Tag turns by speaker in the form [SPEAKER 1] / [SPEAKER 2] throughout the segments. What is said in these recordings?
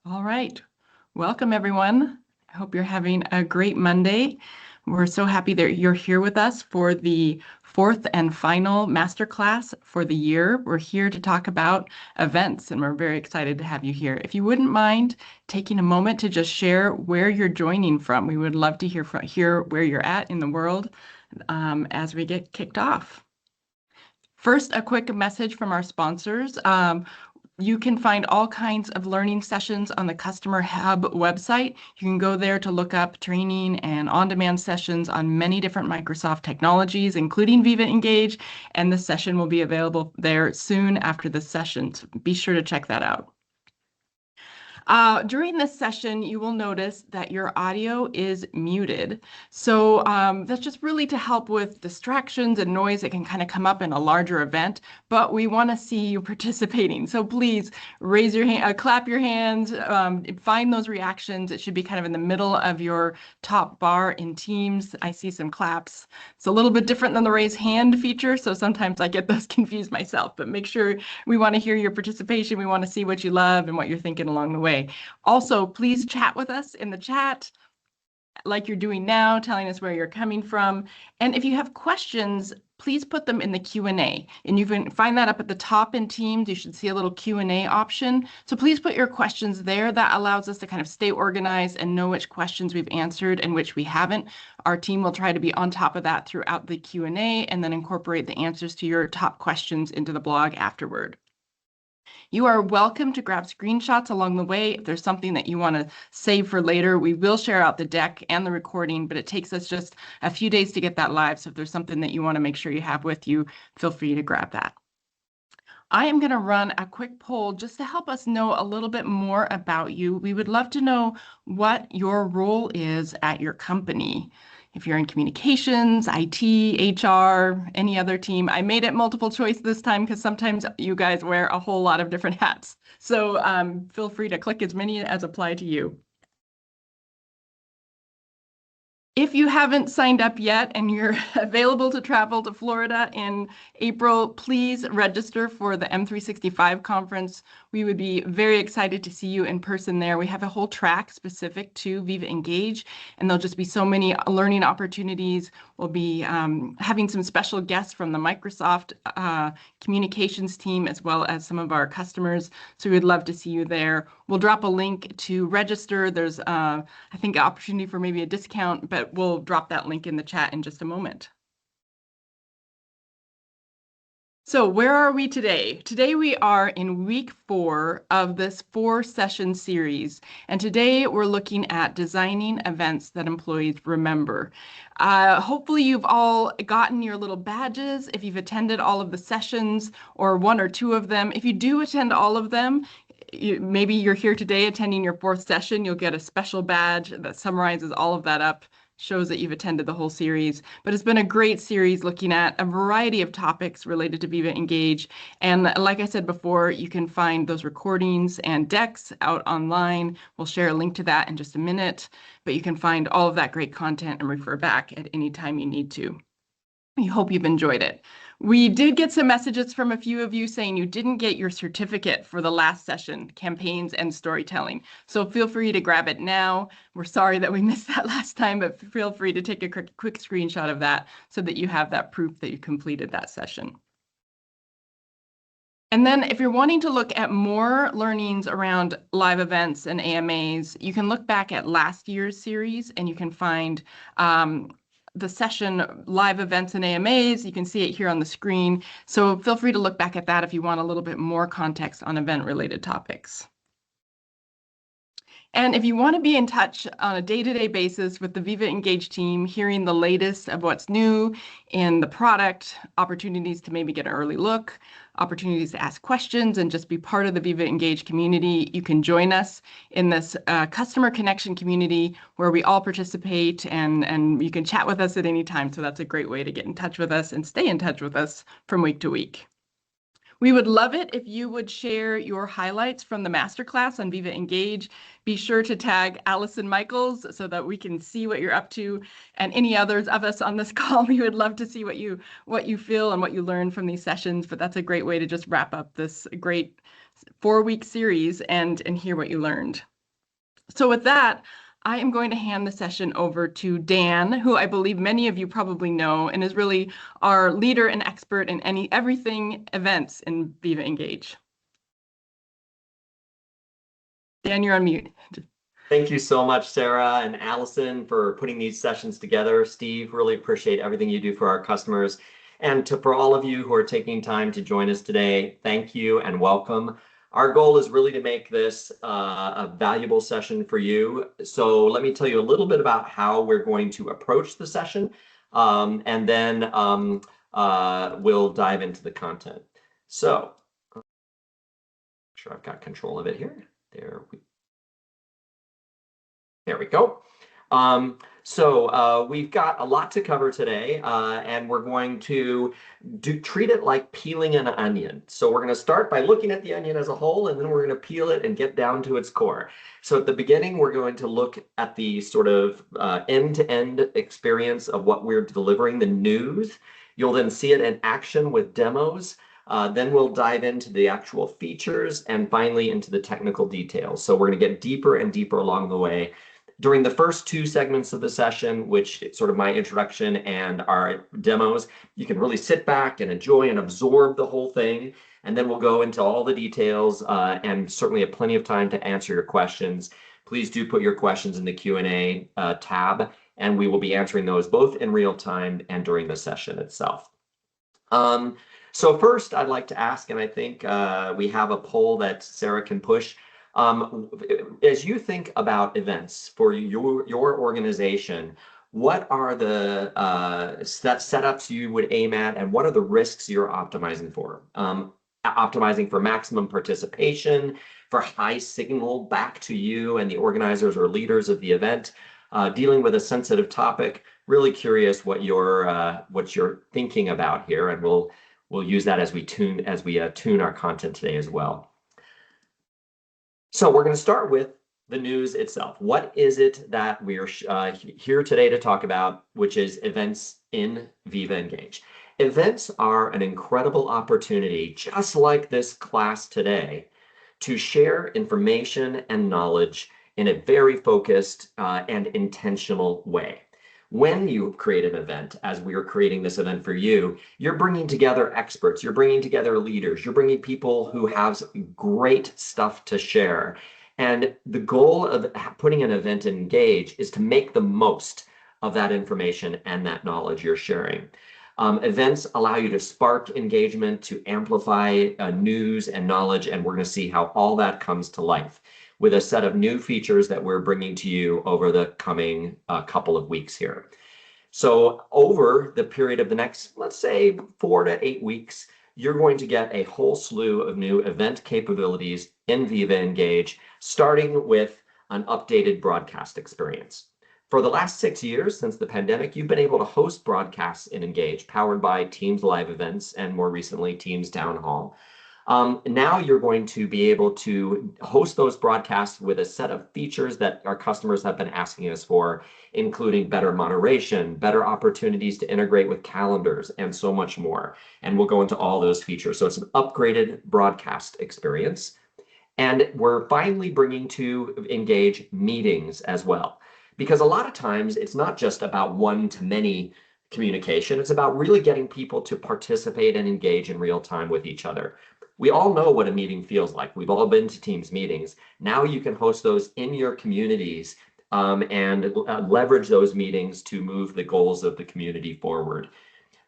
[SPEAKER 1] All right. Welcome, everyone. I hope you're having a great Monday. We're so happy that you're here with us for the fourth and final masterclass for the year. We're here to talk about events, and we're very excited to have you here. If you wouldn't mind taking a moment to just share where you're joining from, we would love to hear where you're at in the world as we get kicked off. First, a quick message from our sponsors. You can find all kinds of learning sessions on the Customer Hub website. You can go there to look up training and on-demand sessions on many different Microsoft technologies, including Viva Engage, and the session will be available there soon after the session. So be sure to check that out. During this session, you will notice that your audio is muted. So that's just really to help with distractions and noise that can kind of come up in a larger event, but we want to see you participating. So please raise your hand, clap your hands, find those reactions. It should be kind of in the middle of your top bar in Teams. I see some claps. It's a little bit different than the raise hand feature, so sometimes I get those confused myself, but make sure we want to hear your participation. We want to see what you love and what you're thinking along the way. Also, please chat with us in the chat like you're doing now, telling us where you're coming from. And if you have questions, please put them in the Q&A. And you can find that up at the top in Teams. You should see a little Q&A option. So please put your questions there. That allows us to kind of stay organized and know which questions we've answered and which we haven't. Our team will try to be on top of that throughout the Q&A and then incorporate the answers to your top questions into the blog afterward. You are welcome to grab screenshots along the way. If there's something that you want to save for later, we will share out the deck and the recording, but it takes us just a few days to get that live. So if there's something that you want to make sure you have with you, feel free to grab that. I am going to run a quick poll just to help us know a little bit more about you. We would love to know what your role is at your company. If you're in communications, IT, HR, any other team. I made it multiple choice this time because sometimes you guys wear a whole lot of different hats. So feel free to click as many as apply to you. If you haven't signed up yet and you're available to travel to Florida in April, please register for the M365 conference. We would be very excited to see you in person there. We have a whole track specific to Viva Engage, and there'll just be so many learning opportunities. We'll be having some special guests from the Microsoft communications team, as well as some of our customers. So we'd love to see you there. We'll drop a link to register. There's, I think, an opportunity for maybe a discount, but we'll drop that link in the chat in just a moment. So where are we today? Today we are in week 4 of this 4-session series. And today we're looking at designing events that employees remember. Hopefully you've all gotten your little badges if you've attended all of the sessions or 1 or 2 of them. If you do attend all of them, maybe you're here today attending your 4th session, you'll get a special badge that summarizes all of that up, shows that you've attended the whole series. But it's been a great series looking at a variety of topics related to Viva Engage. And like I said before, you can find those recordings and decks out online. We'll share a link to that in just a minute, but you can find all of that great content and refer back at any time you need to. We hope you've enjoyed it. We did get some messages from a few of you saying you didn't get your certificate for the last session, campaigns and storytelling. So feel free to grab it now. We're sorry that we missed that last time, but feel free to take a quick screenshot of that so that you have that proof that you completed that session. And then if you're wanting to look at more learnings around live events and AMAs, you can look back at last year's series and you can find the session live events and AMAs. You can see it here on the screen. So feel free to look back at that if you want a little bit more context on event-related topics. And if you want to be in touch on a day-to-day basis with the Viva Engage team, hearing the latest of what's new in the product, opportunities to maybe get an early look, opportunities to ask questions and just be part of the Viva Engage community, you can join us in this customer connection community where we all participate and you can chat with us at any time. So that's a great way to get in touch with us and stay in touch with us from week to week. We would love it if you would share your highlights from the masterclass on Viva Engage. Be sure to tag Allison Michaels so that we can see what you're up to, and any others of us on this call. We would love to see what you feel and what you learn from these sessions. But that's a great way to just wrap up this great 4-week series and hear what you learned. So with that, I am going to hand the session over to Dan, who I believe many of you probably know and is really our leader and expert in everything events in Viva Engage. Dan, you're on mute.
[SPEAKER 2] Thank you so much, Sarah and Allison, for putting these sessions together. Steve, really appreciate everything you do for our customers. And for all of you who are taking time to join us today, thank you and welcome. Our goal is really to make this a valuable session for you. So let me tell you a little bit about how we're going to approach the session, and then we'll dive into the content. So, make sure I've got control of it here. There we go. We've got a lot to cover today, and we're going to treat it like peeling an onion. So we're going to start by looking at the onion as a whole, and then we're going to peel it and get down to its core. So at the beginning, we're going to look at the sort of end-to-end experience of what we're delivering, the news. You'll then see it in action with demos. Then we'll dive into the actual features and finally into the technical details. So we're going to get deeper and deeper along the way. During the first two segments of the session, which is sort of my introduction and our demos, you can really sit back and enjoy and absorb the whole thing. And then we'll go into all the details and certainly have plenty of time to answer your questions. Please do put your questions in the Q&A tab, and we will be answering those both in real time and during the session itself. So first, I'd like to ask, and I think we have a poll that Sarah can push. As you think about events for your organization, what are the setups you would aim at, and what are the risks you're optimizing for? Optimizing for maximum participation, for high signal back to you and the organizers or leaders of the event, dealing with a sensitive topic. Really curious what you're thinking about here, and we'll use that as we tune our content today as well. So we're going to start with the news itself. What is it that we're here today to talk about, which is events in Viva Engage? Events are an incredible opportunity, just like this class today, to share information and knowledge in a very focused and intentional way. When you create an event, as we are creating this event for you, you're bringing together experts, you're bringing together leaders, you're bringing people who have great stuff to share. And the goal of putting an event in Engage is to make the most of that information and that knowledge you're sharing. Events allow you to spark engagement, to amplify news and knowledge, and we're going to see how all that comes to life with a set of new features that we're bringing to you over the coming couple of weeks here. So over the period of the next, let's say 4 to 8 weeks, you're going to get a whole slew of new event capabilities in Viva Engage, starting with an updated broadcast experience. For the last 6 years since the pandemic, you've been able to host broadcasts in Engage, powered by Teams live events and more recently Teams Town Hall. Now you're going to be able to host those broadcasts with a set of features that our customers have been asking us for, including better moderation, better opportunities to integrate with calendars, and so much more. And we'll go into all those features. So it's an upgraded broadcast experience. And we're finally bringing to Engage meetings as well. Because a lot of times it's not just about one-to-many communication, it's about really getting people to participate and engage in real time with each other. We all know what a meeting feels like. We've all been to Teams meetings. Now you can host those in your communities and leverage those meetings to move the goals of the community forward.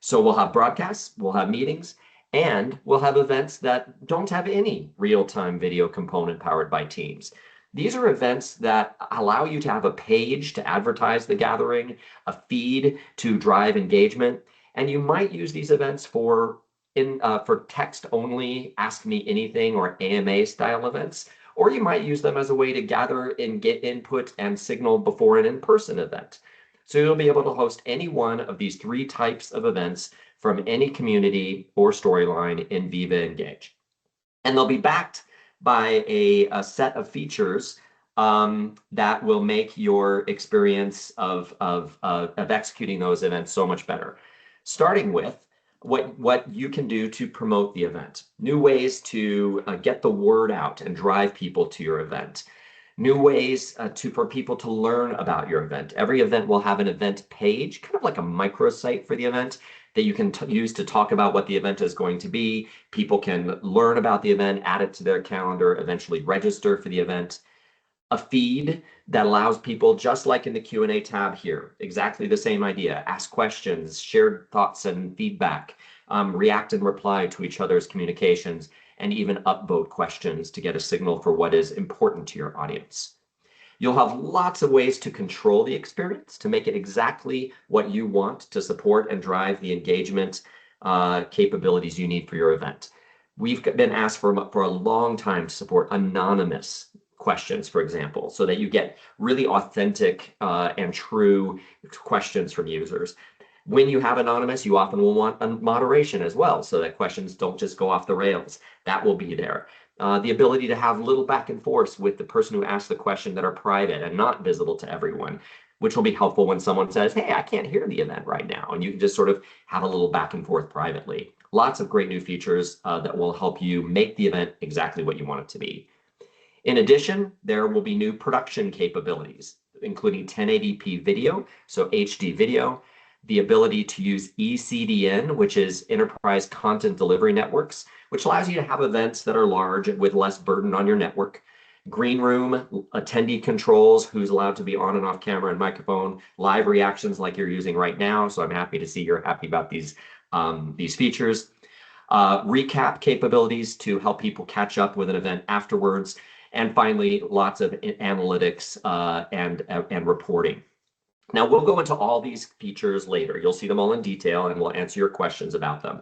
[SPEAKER 2] So we'll have broadcasts, we'll have meetings, and we'll have events that don't have any real-time video component powered by Teams. These are events that allow you to have a page to advertise the gathering, a feed to drive engagement, and you might use these events for text-only Ask Me Anything or AMA style events, or you might use them as a way to gather and get input and signal before an in-person event. So you'll be able to host any one of these 3 types of events from any community or storyline in Viva Engage. And they'll be backed by a set of features that will make your experience of executing those events so much better. Starting with what you can do to promote the event, new ways to get the word out and drive people to your event, New ways for people to learn about your event. Every event will have an event page, kind of like a microsite for the event that you can use to talk about what the event is going to be. People can learn about the event, add it to their calendar, eventually register for the event. A feed that allows people, just like in the Q&A tab here, exactly the same idea, ask questions, share thoughts and feedback, react and reply to each other's communications, and even upvote questions to get a signal for what is important to your audience. You'll have lots of ways to control the experience to make it exactly what you want to support and drive the engagement capabilities you need for your event. We've been asked for a long time to support anonymous questions, for example, so that you get really authentic and true questions from users. When you have anonymous, you often will want a moderation as well, so that questions don't just go off the rails. That will be there. The ability to have little back and forth with the person who asked the question that are private and not visible to everyone, which will be helpful when someone says, hey, I can't hear the event right now. And you can just sort of have a little back and forth privately. Lots of great new features that will help you make the event exactly what you want it to be. In addition, there will be new production capabilities, including 1080p video, so HD video, the ability to use ECDN, which is Enterprise Content Delivery Networks, which allows you to have events that are large with less burden on your network. Green room, attendee controls, who's allowed to be on and off camera and microphone, live reactions like you're using right now. So I'm happy to see you're happy about these features. Recap capabilities to help people catch up with an event afterwards. And finally, lots of analytics and reporting. Now, we'll go into all these features later. You'll see them all in detail, and we'll answer your questions about them.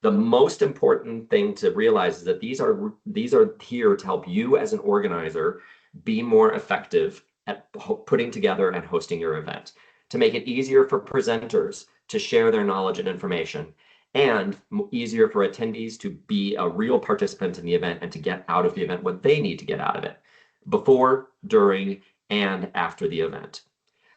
[SPEAKER 2] The most important thing to realize is that these are here to help you as an organizer be more effective at putting together and hosting your event, to make it easier for presenters to share their knowledge and information, and easier for attendees to be a real participant in the event and to get out of the event what they need to get out of it, before, during, and after the event.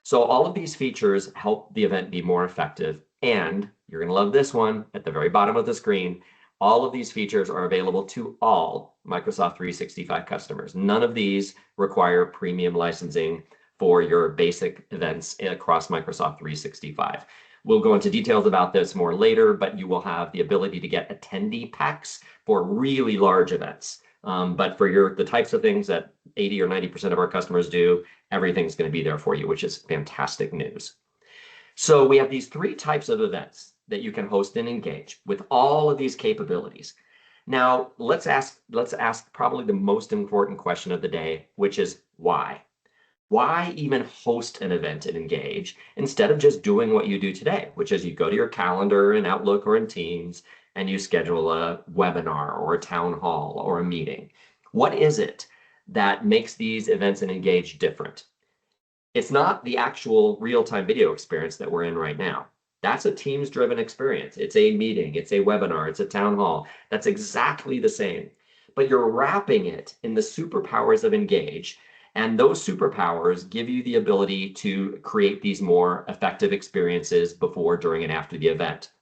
[SPEAKER 2] So all of these features help the event be more effective, and you're going to love this one at the very bottom of the screen. All of these features are available to all Microsoft 365 customers. None of these require premium licensing for your basic events across Microsoft 365. We'll go into details about this more later, but you will have the ability to get attendee packs for really large events. But for the types of things that 80 or 90% of our customers do, everything's going to be there for you, which is fantastic news. So we have these three types of events that you can host and engage with all of these capabilities. Now, let's ask probably the most important question of the day, which is why? Why even host an event and engage instead of just doing what you do today, which is you go to your calendar in Outlook or in Teams and you schedule a webinar or a town hall or a meeting? What is it that makes these events and engage different? It's not the actual real-time video experience that we're in right now. That's a Teams-driven experience. It's a meeting, it's a webinar, it's a town hall. That's exactly the same. But you're wrapping it in the superpowers of Engage, and those superpowers give you the ability to create these more effective experiences before, during, and after the event.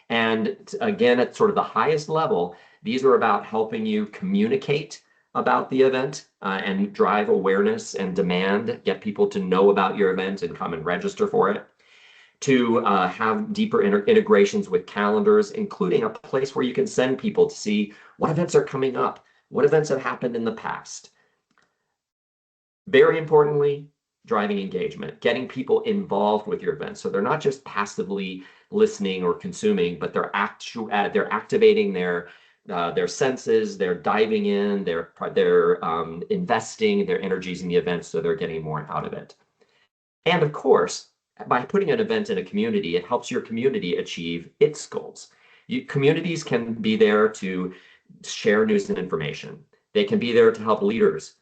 [SPEAKER 2] And again, at sort of the highest level, these are about helping you communicate about the event and drive awareness and demand, get people to know about your event and come and register for it, to have deeper integrations with calendars, including a place where you can send people to see what events are coming up, what events have happened in the past. Very importantly, driving engagement, getting people involved with your events. So they're not just passively listening or consuming, but they're activating their senses, they're diving in, they're investing their energies in the event, so they're getting more out of it. And of course, by putting an event in a community, it helps your community achieve its goals. Communities can be there to share news and information. They can be there to help leaders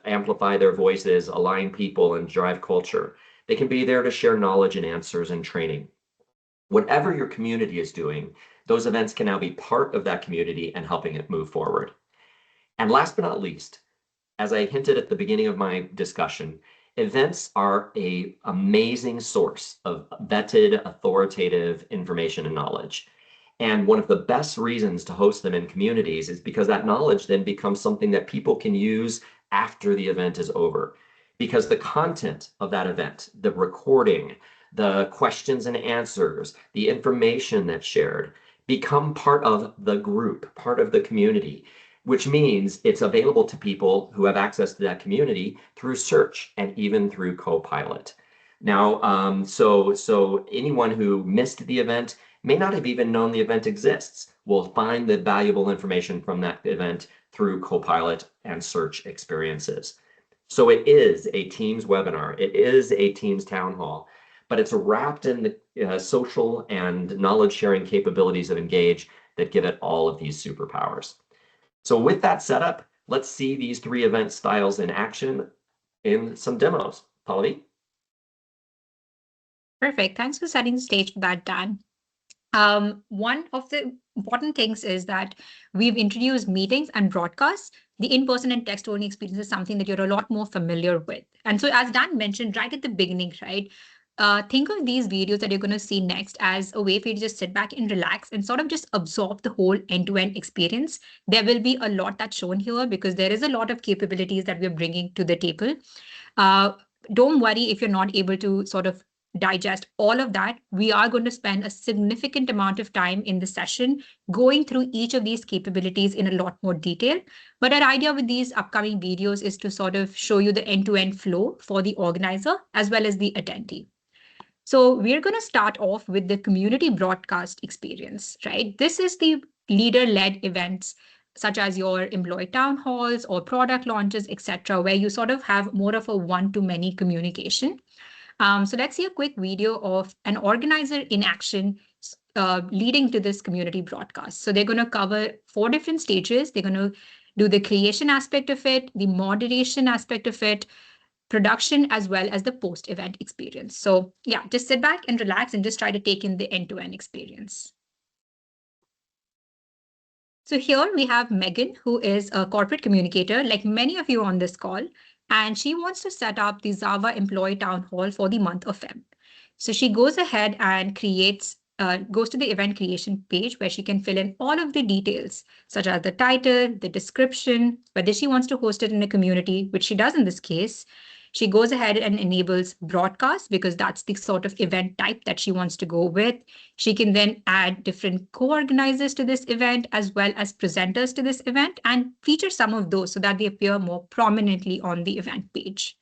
[SPEAKER 2] amplify their voices, align people, and drive culture. They can be there to share knowledge and answers and training. Whatever your community is doing, those events can now be part of that community and helping it move forward. And last but not least, as I hinted at the beginning of my discussion, events are an amazing source of vetted, authoritative information and knowledge. And one of the best reasons to host them in communities is because that knowledge then becomes something that people can use after the event is over, because the content of that event, the recording, the questions and answers, the information that's shared, become part of the group, part of the community, which means it's available to people who have access to that community through search and even through Copilot. Now, so anyone who missed the event may not have even known the event exists will find the valuable information from that event through Copilot and search experiences. So it is a Teams webinar. It is a Teams town hall, but it's wrapped in the social and knowledge sharing capabilities of Engage that give it all of these superpowers. So with that setup, let's see these 3 event styles in action in some demos. Pallavi?
[SPEAKER 3] Perfect. Thanks for setting the stage for that, Dan. One of the important things is that we've introduced meetings and broadcasts. The in-person and text-only experience is something that you're a lot more familiar with. And so as Dan mentioned right at the beginning, right, think of these videos that you're going to see next as a way for you to just sit back and relax and sort of just absorb the whole end-to-end experience. There will be a lot that's shown here because there is a lot of capabilities that we're bringing to the table. Don't worry if you're not able to sort of digest all of that. We are going to spend a significant amount of time in the session going through each of these capabilities in a lot more detail. But our idea with these upcoming videos is to sort of show you the end-to-end flow for the organizer as well as the attendee. So we're going to start off with the community broadcast experience, right? This is the leader-led events such as your employee town halls or product launches, etc., where you sort of have more of a one-to-many communication. So let's see a quick video of an organizer in action leading to this community broadcast. So they're going to cover 4 different stages. They're going to do the creation aspect of it, the moderation aspect of it, production, as well as the post-event experience. So yeah, just sit back and relax and just try to take in the end-to-end experience. So here we have Megan, who is a corporate communicator, like many of you on this call, and she wants to set up the Zava employee town hall for the month of Feb. So she goes ahead and goes to the event creation page where she can fill in all of the details, such as the title, the description, whether she wants to host it in a community, which she does in this case. She goes ahead and enables broadcast because that's the sort of event type that she wants to go with. She can then add different co-organizers to this event as well as presenters to this event and feature some of those so that they appear more prominently on the event page.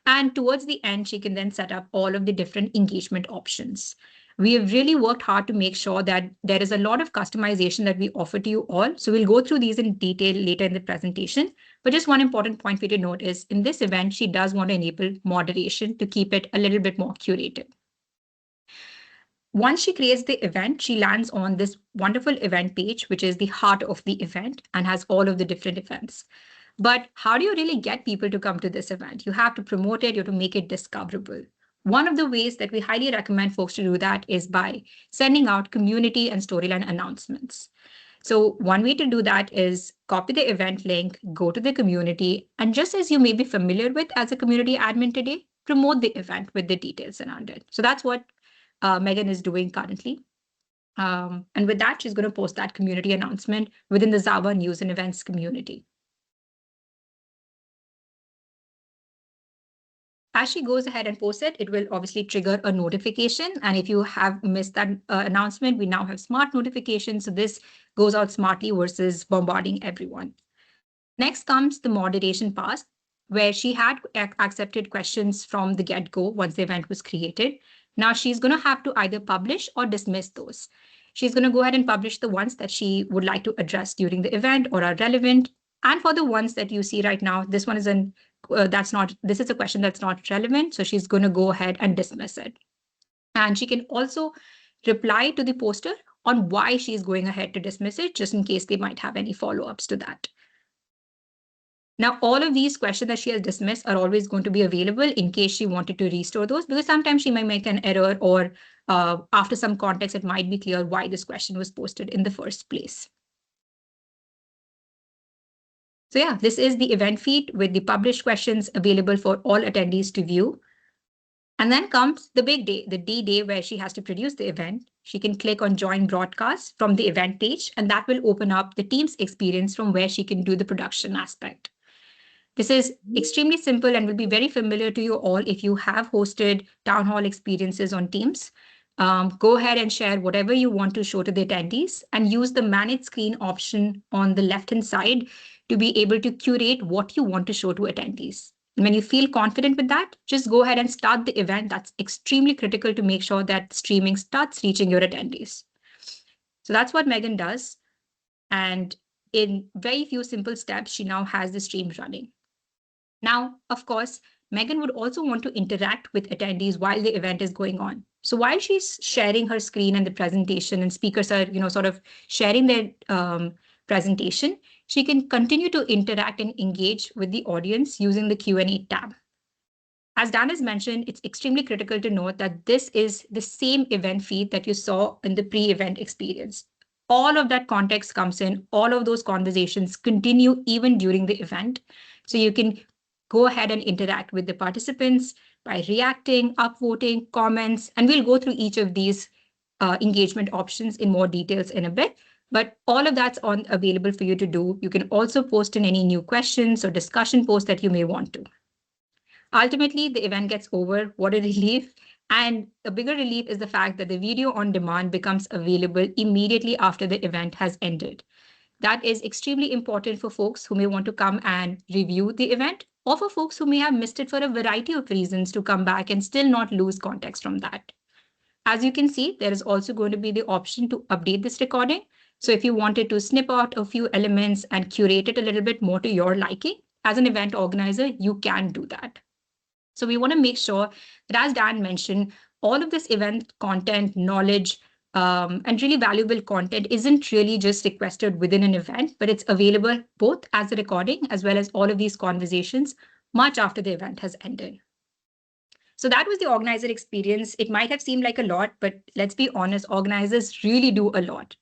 [SPEAKER 3] And towards the end, she can then set up all of the different engagement options. We have really worked hard to make sure that there is a lot of customization that we offer to you all. So we'll go through these in detail later in the presentation. But just one important point for you to note is in this event, she does want to enable moderation to keep it a little bit more curated. Once she creates the event, she lands on this wonderful event page, which is the heart of the event and has all of the different events. But how do you really get people to come to this event? You have to promote it, you have to make it discoverable. One of the ways that we highly recommend folks to do that is by sending out community and storyline announcements. So one way to do that is copy the event link, go to the community, and just as you may be familiar with as a community admin today, promote the event with the details around it. So that's what Megan is doing currently. And with that, she's going to post that community announcement within the Zava News and Events community. As she goes ahead and posts it, it will obviously trigger a notification. And if you have missed that announcement, we now have smart notifications. So this goes out smartly versus bombarding everyone. Next comes the moderation part, where she had accepted questions from the get-go once the event was created. Now she's going to have to either publish or dismiss those. She's going to go ahead and publish the ones that she would like to address during the event or are relevant. And for the ones that you see right now, this one is this is a question that's not relevant. So she's going to go ahead and dismiss it. And she can also reply to the poster on why she's going ahead to dismiss it, just in case they might have any follow-ups to that. Now, all of these questions that she has dismissed are always going to be available in case she wanted to restore those, because sometimes she might make an error or after some context, it might be clear why this question was posted in the first place. So yeah, this is the event feed with the published questions available for all attendees to view. And then comes the big day, the D-Day, where she has to produce the event. She can click on Join Broadcast from the event page, and that will open up the Teams experience from where she can do the production aspect. This is extremely simple and will be very familiar to you all if you have hosted town hall experiences on Teams. Go ahead and share whatever you want to show to the attendees and use the manage screen option on the left-hand side to be able to curate what you want to show to attendees. When you feel confident with that, just go ahead and start the event. That's extremely critical to make sure that streaming starts reaching your attendees. So that's what Megan does. And in very few simple steps, she now has the stream running. Now, of course, Megan would also want to interact with attendees while the event is going on. So while she's sharing her screen and the presentation and speakers are, sort of sharing their presentation, she can continue to interact and engage with the audience using the Q&A tab. As Dan has mentioned, it's extremely critical to note that this is the same event feed that you saw in the pre-event experience. All of that context comes in, all of those conversations continue even during the event. So you can go ahead and interact with the participants by reacting, upvoting, comments, and we'll go through each of these engagement options in more details in a bit. But all of that's available for you to do. You can also post in any new questions or discussion posts that you may want to. Ultimately, the event gets over. What a relief. And a bigger relief is the fact that the video on demand becomes available immediately after the event has ended. That is extremely important for folks who may want to come and review the event, or for folks who may have missed it for a variety of reasons to come back and still not lose context from that. As you can see, there is also going to be the option to update this recording. So if you wanted to snip out a few elements and curate it a little bit more to your liking, as an event organizer, you can do that. So we want to make sure that, as Dan mentioned, all of this event content, knowledge, and really valuable content isn't really just requested within an event, but it's available both as a recording as well as all of these conversations much after the event has ended. So that was the organizer experience. It might have seemed like a lot, but let's be honest, organizers really do a lot.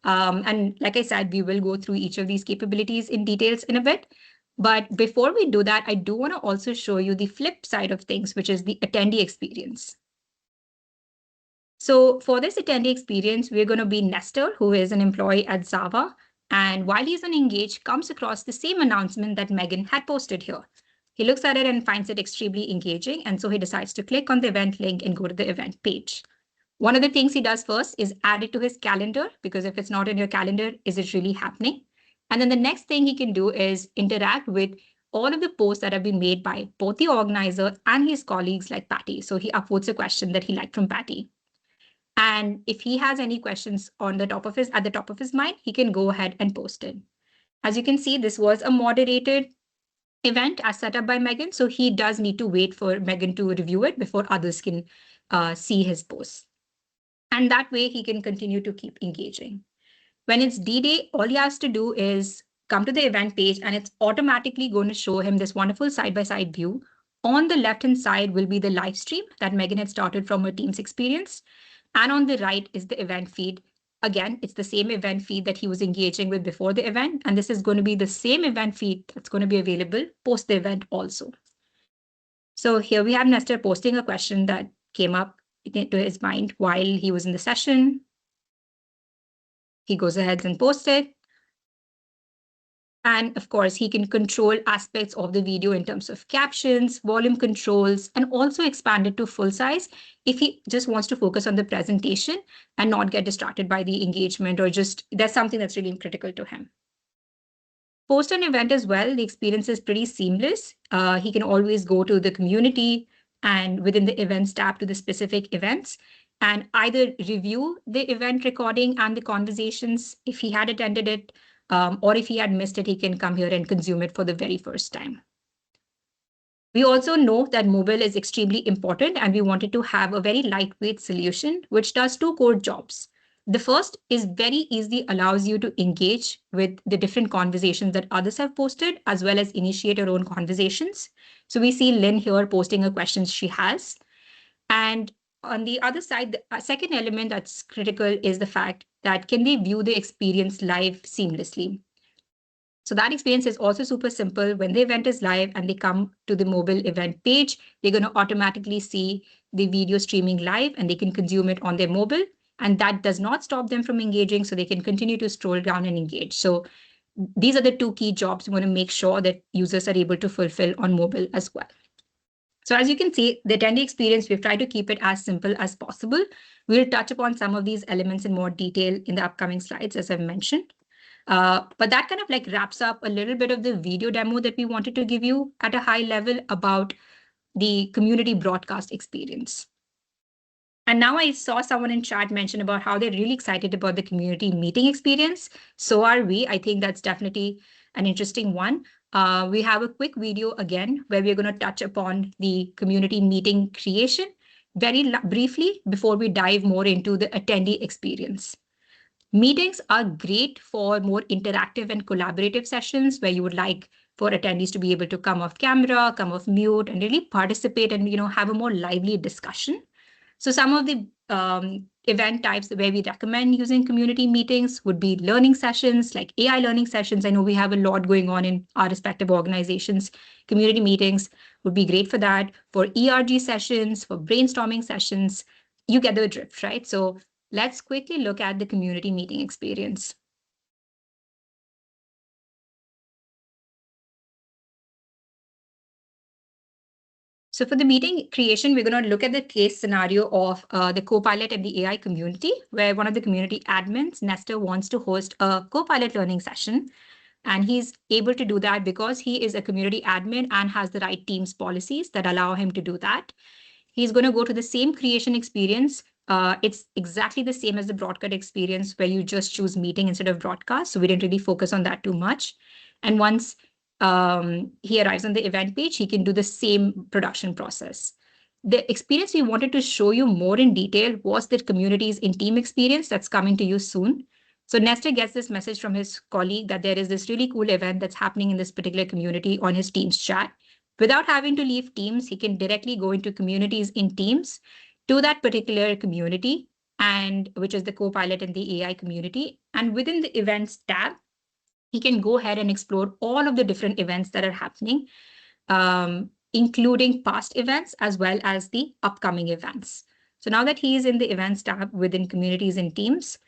[SPEAKER 3] And like I said, we will go through each of these capabilities in details in a bit. But before we do that, I do want to also show you the flip side of things, which is the attendee experience. So for this attendee experience, we're going to be Nestor, who is an employee at Zava. And while he's on Engage, comes across the same announcement that Megan had posted here. He looks at it and finds it extremely engaging. And so he decides to click on the event link and go to the event page. One of the things he does first is add it to his calendar, because if it's not in your calendar, is it really happening? And then the next thing he can do is interact with all of the posts that have been made by both the organizer and his colleagues like Patty. So he upvotes a question that he liked from Patty. And if he has any questions at the top of his mind, he can go ahead and post it. As you can see, this was a moderated event as set up by Megan. So he does need to wait for Megan to review it before others can see his posts. And that way he can continue to keep engaging. When it's D-Day, all he has to do is come to the event page and it's automatically going to show him this wonderful side-by-side view. On the left-hand side will be the live stream that Megan had started from her Teams experience. And on the right is the event feed. Again, it's the same event feed that he was engaging with before the event. And this is going to be the same event feed that's going to be available post the event also. So here we have Nestor posting a question that came up to his mind while he was in the session. He goes ahead and posts it. And of course, he can control aspects of the video in terms of captions, volume controls, and also expand it to full size if he just wants to focus on the presentation and not get distracted by the engagement, or just there's something that's really critical to him. Post an event as well, the experience is pretty seamless. He can always go to the community and within the events tab to the specific events and either review the event recording and the conversations if he had attended it, or if he had missed it, he can come here and consume it for the very first time. We also know that mobile is extremely important, and we wanted to have a very lightweight solution, which does two core jobs. The first is very easily allows you to engage with the different conversations that others have posted, as well as initiate your own conversations. So we see Lynn here posting a question she has. And on the other side, the second element that's critical is the fact that can they view the experience live seamlessly? So that experience is also super simple. When the event is live and they come to the mobile event page, they're going to automatically see the video streaming live and they can consume it on their mobile. And that does not stop them from engaging, so they can continue to scroll down and engage. So these are the two key jobs we want to make sure that users are able to fulfill on mobile as well. So as you can see, the attendee experience, we've tried to keep it as simple as possible. We'll touch upon some of these elements in more detail in the upcoming slides, as I've mentioned. But that kind of like wraps up a little bit of the video demo that we wanted to give you at a high level about the community broadcast experience. And now I saw someone in chat mention about how they're really excited about the community meeting experience. So are we. I think that's definitely an interesting one. We have a quick video again where we're going to touch upon the community meeting creation very briefly before we dive more into the attendee experience. Meetings are great for more interactive and collaborative sessions where you would like for attendees to be able to come off camera, come off mute, and really participate and have a more lively discussion. So some of the event types where we recommend using community meetings would be learning sessions, like AI learning sessions. I know we have a lot going on in our respective organizations. Community meetings would be great for that. For ERG sessions, for brainstorming sessions, you get the drift, right? So let's quickly look at the community meeting experience. So for the meeting creation, we're going to look at the case scenario of the Copilot and the AI community, where one of the community admins, Nestor, wants to host a Copilot learning session. And he's able to do that because he is a community admin and has the right Teams policies that allow him to do that. He's going to go to the same creation experience. It's exactly the same as the broadcast experience where you just choose meeting instead of broadcast. So we didn't really focus on that too much. And once he arrives on the event page, he can do the same production process. The experience we wanted to show you more in detail was the communities in team experience that's coming to you soon. So Nestor gets this message from his colleague that there is this really cool event that's happening in this particular community on his Teams chat. Without having to leave Teams, he can directly go into communities in Teams to that particular community, and which is the Copilot and the AI community. And within the events tab, he can go ahead and explore all of the different events that are happening, including past events as well as the upcoming events. So now that he is in the events tab within communities and teams,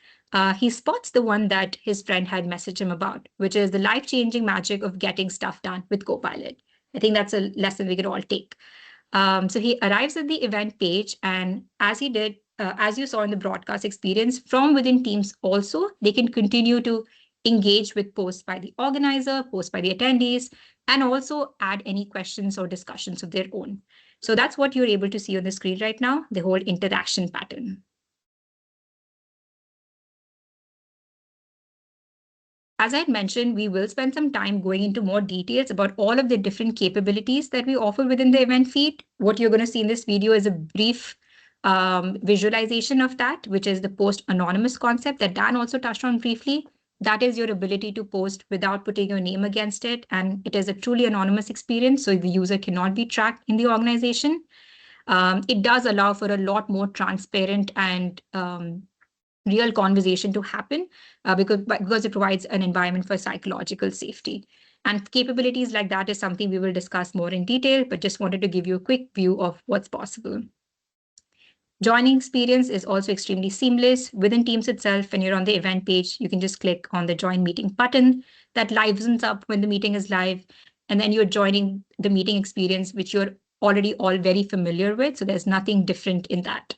[SPEAKER 3] he spots the one that his friend had messaged him about, which is the life-changing magic of getting stuff done with Copilot. I think that's a lesson we could all take. So he arrives at the event page, and as he did, as you saw in the broadcast experience, from within Teams also, they can continue to engage with posts by the organizer, posts by the attendees, and also add any questions or discussions of their own. So that's what you're able to see on the screen right now, the whole interaction pattern. As I had mentioned, we will spend some time going into more details about all of the different capabilities that we offer within the event feed. What you're going to see in this video is a brief visualization of that, which is the post anonymous concept that Dan also touched on briefly. That is your ability to post without putting your name against it. And it is a truly anonymous experience, so the user cannot be tracked in the organization. It does allow for a lot more transparent and real conversation to happen because it provides an environment for psychological safety. And capabilities like that is something we will discuss more in detail, but just wanted to give you a quick view of what's possible. Joining experience is also extremely seamless. Within Teams itself, when you're on the event page, you can just click on the join meeting button that livens up when the meeting is live. And then you're joining the meeting experience, which you're already all very familiar with. So there's nothing different in that.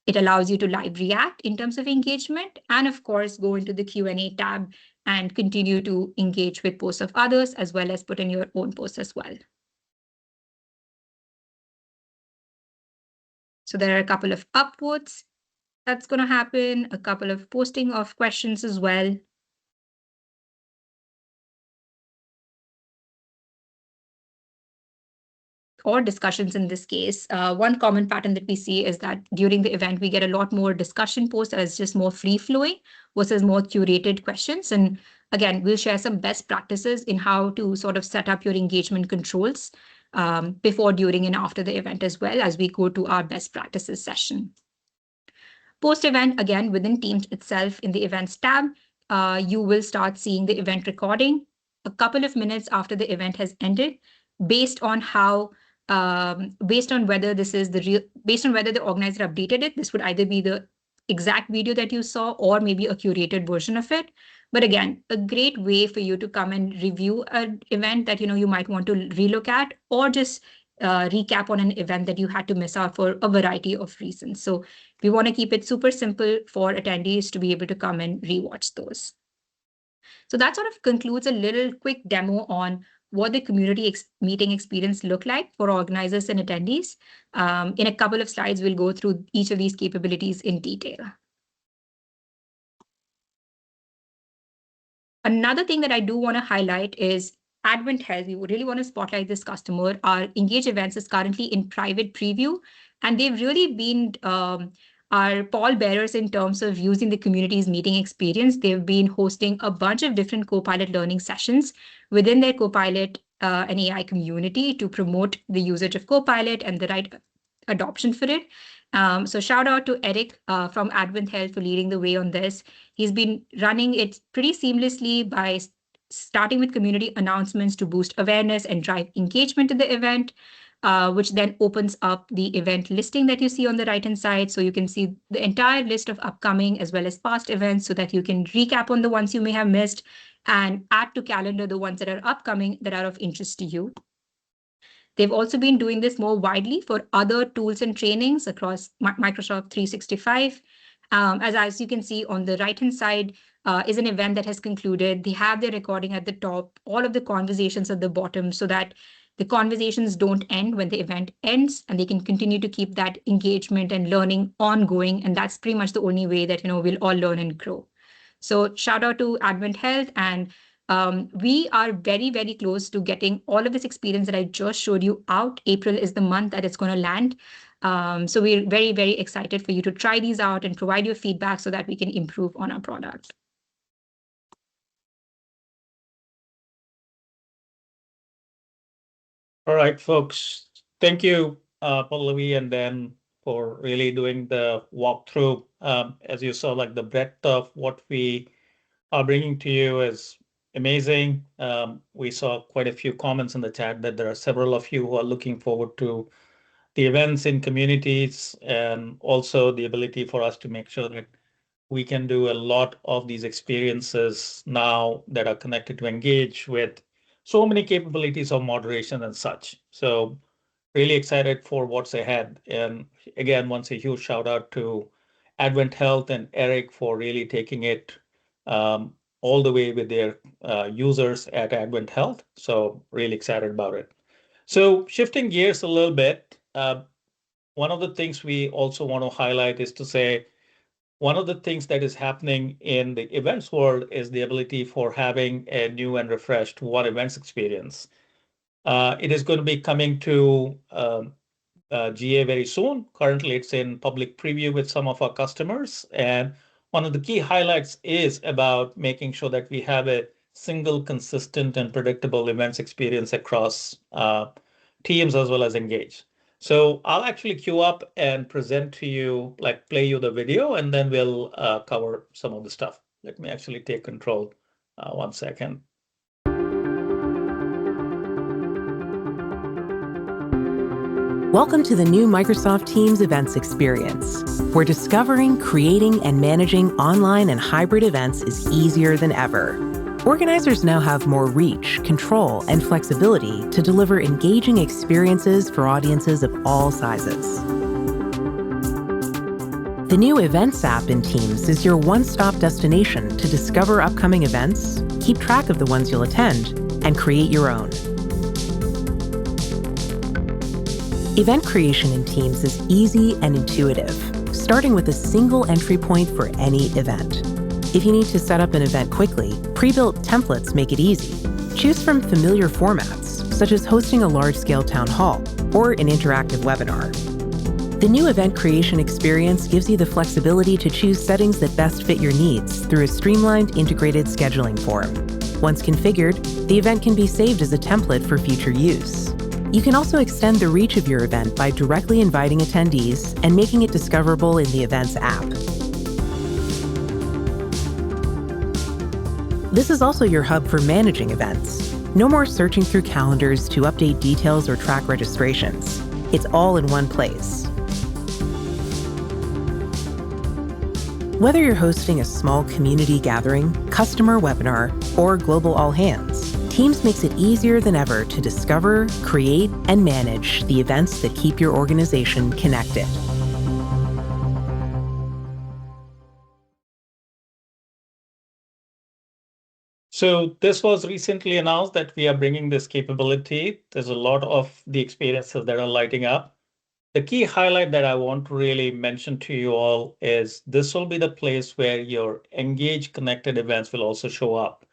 [SPEAKER 3] It allows you to live react in terms of engagement, and of course, go into the Q&A tab and continue to engage with posts of others, as well as put in your own posts as well. So there are a couple of upvotes that's going to happen, a couple of posting of questions as well. Or discussions in this case. One common pattern that we see is that during the event, we get a lot more discussion posts that is just more free-flowing versus more curated questions. And again, we'll share some best practices in how to sort of set up your engagement controls before, during, and after the event as well as we go to our best practices session. Post-event, again, within Teams itself in the events tab, you will start seeing the event recording a couple of minutes after the event has ended, based on how based on whether this is the real, based on whether the organizer updated it, this would either be the exact video that you saw or maybe a curated version of it. But again, a great way for you to come and review an event that you might want to relook at, or just recap on an event that you had to miss out for a variety of reasons. So we want to keep it super simple for attendees to be able to come and rewatch those. So that sort of concludes a little quick demo on what the community meeting experience look like for organizers and attendees. In a couple of slides, we'll go through each of these capabilities in detail. Another thing that I do want to highlight is Advent Health. We would really want to spotlight this customer. Our Engage Events is currently in private preview, and they've really been our pallbearers in terms of using the community's meeting experience. They've been hosting a bunch of different Copilot learning sessions within their Copilot and AI community to promote the usage of Copilot and the right adoption for it. So shout out to Eric from Advent Health for leading the way on this. He's been running it pretty seamlessly by starting with community announcements to boost awareness and drive engagement in the event, which then opens up the event listing that you see on the right-hand side. So you can see the entire list of upcoming as well as past events so that you can recap on the ones you may have missed and add to calendar the ones that are upcoming that are of interest to you. They've also been doing this more widely for other tools and trainings across Microsoft 365. As you can see on the right-hand side is an event that has concluded. They have their recording at the top, all of the conversations at the bottom, so that the conversations don't end when the event ends, and they can continue to keep that engagement and learning ongoing. And that's pretty much the only way that we'll all learn and grow. So shout out to Advent Health, and we are very, very close to getting all of this experience that I just showed you out. April is the month that it's going to land. So we're very, very excited for you to try these out and provide your feedback so that we can improve on our product.
[SPEAKER 4] All right, folks. Thank you, Pallavi and Dan, for really doing the walkthrough. As you saw, like the breadth of what we are bringing to you is amazing. We saw quite a few comments in the chat that there are several of you who are looking forward to the events in communities, and also the ability for us to make sure that we can do a lot of these experiences now that are connected to Engage with so many capabilities of moderation and such. So really excited for what's ahead. And again, once a huge shout out to Advent Health and Eric for really taking it all the way with their users at Advent Health. So really excited about it. So shifting gears a little bit, one of the things we also want to highlight is to say, one of the things that is happening in the events world is the ability for having a new and refreshed One Events experience. It is going to be coming to GA very soon. Currently, it's in public preview with some of our customers. And one of the key highlights is about making sure that we have a single, consistent, and predictable events experience across Teams as well as Engage. So I'll actually queue up and present to you, like play you the video, and then we'll cover some of the stuff. Let me actually take control 1 second.
[SPEAKER 5] Welcome to the new Microsoft Teams events experience, where discovering, creating, and managing online and hybrid events is easier than ever. Organizers now have more reach, control, and flexibility to deliver engaging experiences for audiences of all sizes. The new Events app in Teams is your one-stop destination to discover upcoming events, keep track of the ones you'll attend, and create your own. Event creation in Teams is easy and intuitive, starting with a single entry point for any event. If you need to set up an event quickly, pre-built templates make it easy. Choose from familiar formats, such as hosting a large-scale town hall or an interactive webinar. The new event creation experience gives you the flexibility to choose settings that best fit your needs through a streamlined, integrated scheduling form. Once configured, the event can be saved as a template for future use. You can also extend the reach of your event by directly inviting attendees and making it discoverable in the Events app. This is also your hub for managing events. No more searching through calendars to update details or track registrations. It's all in one place. Whether you're hosting a small community gathering, customer webinar, or global all hands, Teams makes it easier than ever to discover, create, and manage the events that keep your organization connected.
[SPEAKER 4] So this was recently announced that we are bringing this capability. There's a lot of the experiences that are lighting up. The key highlight that I want to really mention to you all is this will be the place where your engaged connected events will also show up.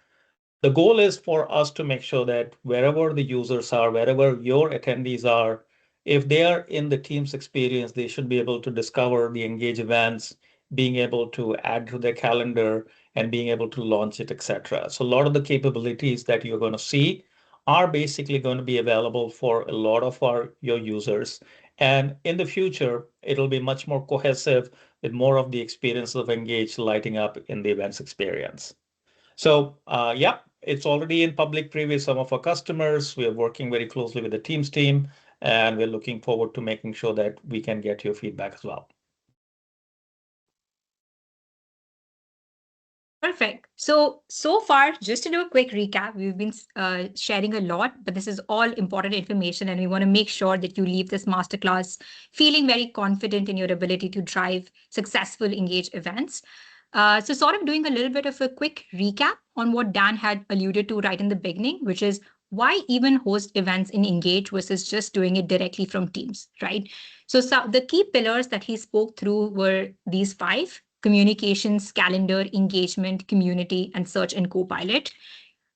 [SPEAKER 4] The goal is for us to make sure that wherever the users are, wherever your attendees are, if they are in the Teams experience, they should be able to discover the engage events, being able to add to their calendar and being able to launch it, etc. So a lot of the capabilities that you're going to see are basically going to be available for a lot of your users. And in the future, it'll be much more cohesive with more of the experience of Engage lighting up in the events experience. So yeah, it's already in public preview with some of our customers. We are working very closely with the Teams team, and we're looking forward to making sure that we can get your feedback as well.
[SPEAKER 3] Perfect. So far, just to do a quick recap, we've been sharing a lot, but this is all important information, and we want to make sure that you leave this masterclass feeling very confident in your ability to drive successful Engage events. So sort of doing a little bit of a quick recap on what Dan had alluded to right in the beginning, which is why even host events in Engage versus just doing it directly from Teams, right? So the key pillars that he spoke through were these 5: communications, calendar, engagement, community, and search and Copilot.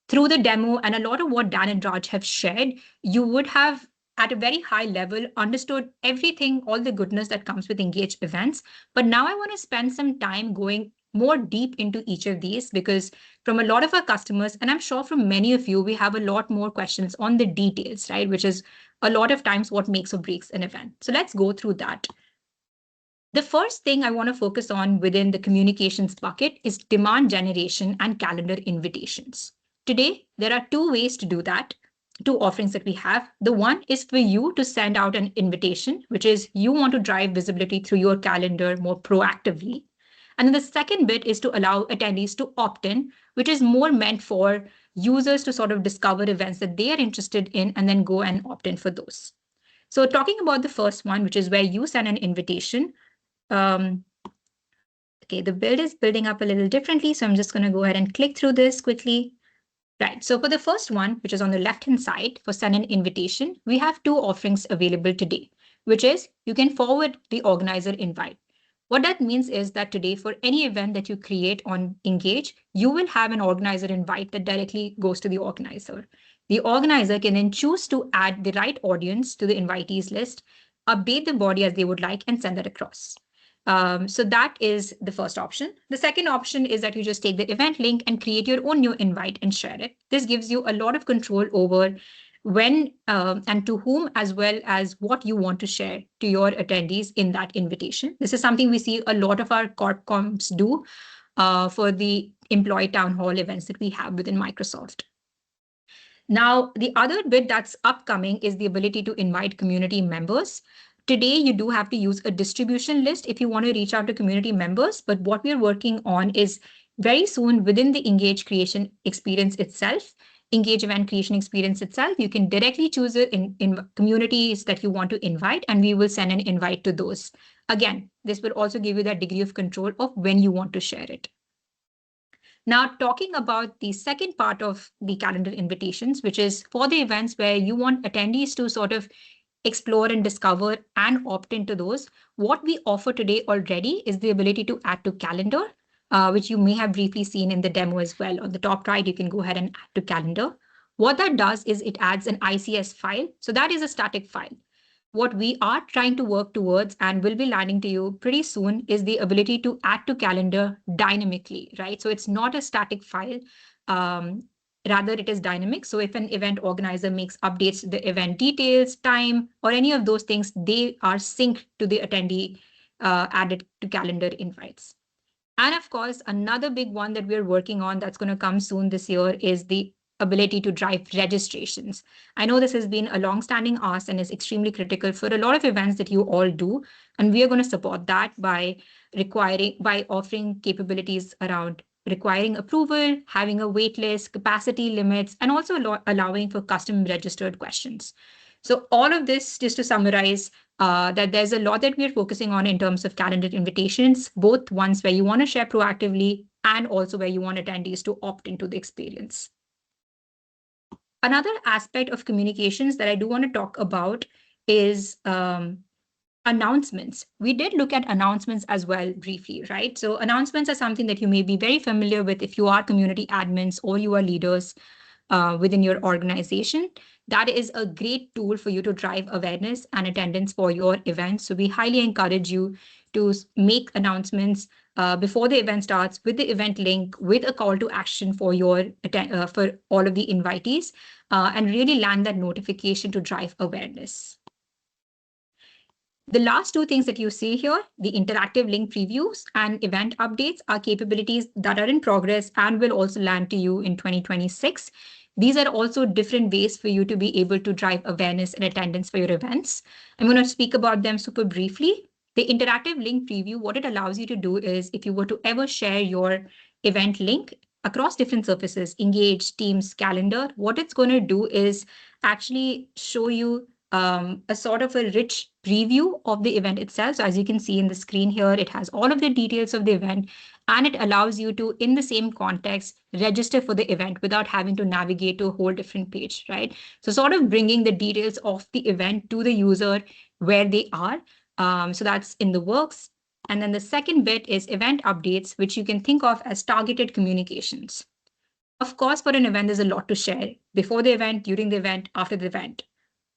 [SPEAKER 3] Through the demo and a lot of what Dan and Raj have shared, you would have at a very high level understood everything, all the goodness that comes with Engage events. But now I want to spend some time going more deep into each of these, because from a lot of our customers, and I'm sure from many of you, we have a lot more questions on the details, right? Which is a lot of times what makes or breaks an event. So let's go through that. The first thing I want to focus on within the communications bucket is demand generation and calendar invitations. Today, there are 2 ways to do that, 2 offerings that we have. The one is for you to send out an invitation, which is you want to drive visibility through your calendar more proactively. And then the second bit is to allow attendees to opt in, which is more meant for users to sort of discover events that they are interested in and then go and opt in for those. So talking about the first one, which is where you send an invitation. Okay, the build is building up a little differently, so I'm just going to go ahead and click through this quickly. Right, so for the first one, which is on the left-hand side for send an invitation, we have 2 offerings available today, which is you can forward the organizer invite. What that means is that today, for any event that you create on Engage, you will have an organizer invite that directly goes to the organizer. The organizer can then choose to add the right audience to the invitees list, update the body as they would like, and send that across. So that is the first option. The second option is that you just take the event link and create your own new invite and share it. This gives you a lot of control over when and to whom, as well as what you want to share to your attendees in that invitation. This is something we see a lot of our corp comps do for the employee town hall events that we have within Microsoft. Now, the other bit that's upcoming is the ability to invite community members. Today, you do have to use a distribution list if you want to reach out to community members. But what we're working on is very soon within the Engage creation experience itself, Engage event creation experience itself, you can directly choose it in communities that you want to invite, and we will send an invite to those. Again, this will also give you that degree of control of when you want to share it. Now, talking about the second part of the calendar invitations, which is for the events where you want attendees to sort of explore and discover and opt into those, what we offer today already is the ability to add to calendar, which you may have briefly seen in the demo as well. On the top right, you can go ahead and add to calendar. What that does is it adds an ICS file. So that is a static file. What we are trying to work towards and will be landing to you pretty soon is the ability to add to calendar dynamically, right? So it's not a static file. Rather, it is dynamic. So if an event organizer makes updates to the event details, time, or any of those things, they are synced to the attendee added to calendar invites. And of course, another big one that we're working on that's going to come soon this year is the ability to drive registrations. I know this has been a long-standing ask and is extremely critical for a lot of events that you all do, and we are going to support that by offering capabilities around requiring approval, having a wait list, capacity limits, and also allowing for custom registered questions. So all of this, just to summarize, that there's a lot that we're focusing on in terms of calendar invitations, both ones where you want to share proactively and also where you want attendees to opt into the experience. Another aspect of communications that I do want to talk about is announcements. We did look at announcements as well briefly, right? So announcements are something that you may be very familiar with if you are community admins or you are leaders within your organization. That is a great tool for you to drive awareness and attendance for your events. So we highly encourage you to make announcements before the event starts with the event link, with a call to action for for all of the invitees, and really land that notification to drive awareness. The last two things that you see here, the interactive link previews and event updates, are capabilities that are in progress and will also land to you in 2026. These are also different ways for you to be able to drive awareness and attendance for your events. I'm going to speak about them super briefly. The interactive link preview, what it allows you to do is if you were to ever share your event link across different surfaces, Engage, Teams, Calendar, what it's going to do is actually show you a sort of a rich preview of the event itself. So as you can see in the screen here, it has all of the details of the event, and it allows you to, in the same context, register for the event without having to navigate to a whole different page, right? So sort of bringing the details of the event to the user where they are. So that's in the works. And then the second bit is event updates, which you can think of as targeted communications. Of course, for an event, there's a lot to share before the event, during the event, after the event.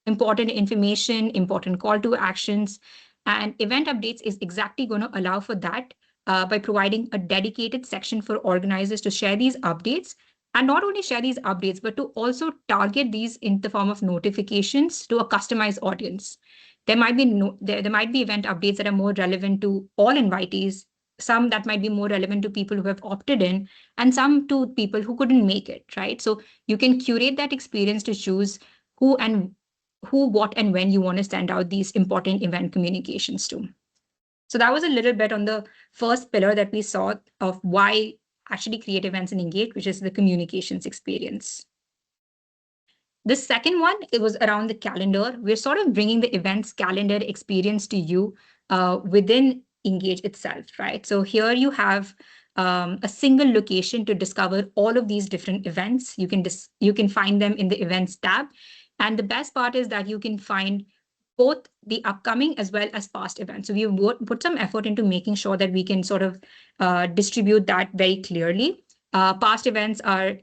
[SPEAKER 3] Important information, important call to actions, and event updates is exactly going to allow for that by providing a dedicated section for organizers to share these updates, and not only share these updates, but to also target these in the form of notifications to a customized audience. There might be there might be event updates that are more relevant to all invitees, some that might be more relevant to people who have opted in, and some to people who couldn't make it, right? So you can curate that experience to choose who, what, and when you want to send out these important event communications to. So that was a little bit on the first pillar that we saw of why actually create events and engage, which is the communications experience. The second one, it was around the calendar. We're sort of bringing the events calendar experience to you within Engage itself, right? So here you have a single location to discover all of these different events. You can find them in the events tab. And the best part is that you can find both the upcoming as well as past events. So we've put some effort into making sure that we can sort of distribute that very clearly. Past events are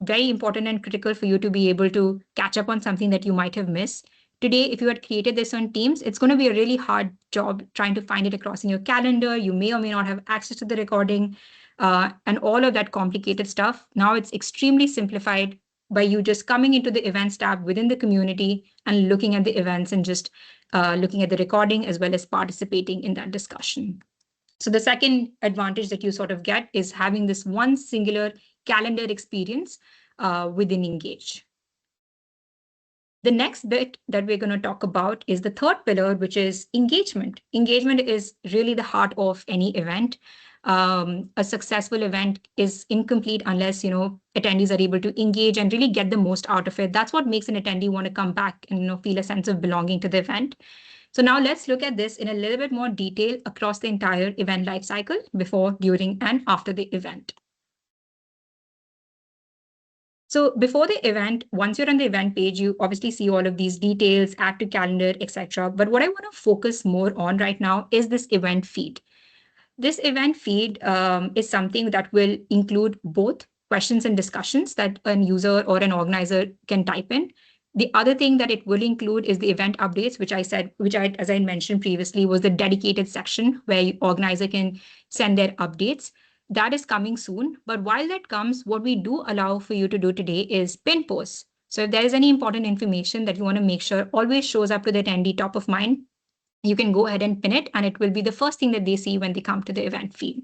[SPEAKER 3] very important and critical for you to be able to catch up on something that you might have missed. Today, if you had created this on Teams, it's going to be a really hard job trying to find it across in your calendar. You may or may not have access to the recording and all of that complicated stuff. Now it's extremely simplified by you just coming into the events tab within the community and looking at the events and just looking at the recording as well as participating in that discussion. So the second advantage that you sort of get is having this one singular calendar experience within Engage. The next bit that we're going to talk about is the third pillar, which is engagement. Engagement is really the heart of any event. A successful event is incomplete unless, attendees are able to engage and really get the most out of it. That's what makes an attendee want to come back and, feel a sense of belonging to the event. So now let's look at this in a little bit more detail across the entire event lifecycle before, during, and after the event. So before the event, once you're on the event page, you obviously see all of these details, add to calendar, etc. But what I want to focus more on right now is this event feed. This event feed is something that will include both questions and discussions that a user or an organizer can type in. The other thing that it will include is the event updates, which as I mentioned previously, was the dedicated section where the organizer can send their updates. That is coming soon. But while that comes, what we do allow for you to do today is pin posts. So if there is any important information that you want to make sure always shows up to the attendee top of mind, you can go ahead and pin it, and it will be the first thing that they see when they come to the event feed.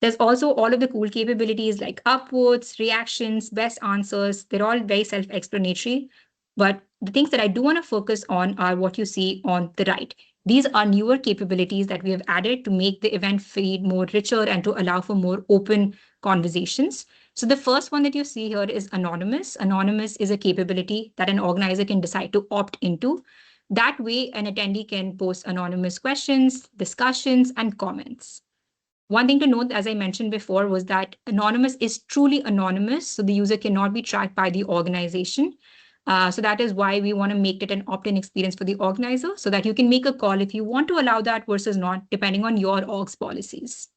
[SPEAKER 3] There's also all of the cool capabilities like upvotes, reactions, best answers. They're all very self-explanatory. But the things that I do want to focus on are what you see on the right. These are newer capabilities that we have added to make the event feed more richer and to allow for more open conversations. So the first one that you see here is anonymous. Anonymous is a capability that an organizer can decide to opt into. That way, an attendee can post anonymous questions, discussions, and comments. One thing to note, as I mentioned before, was that anonymous is truly anonymous, so the user cannot be tracked by the organization. So that is why we want to make it an opt-in experience for the organizer, so that you can make a call if you want to allow that versus not, depending on your org's policies.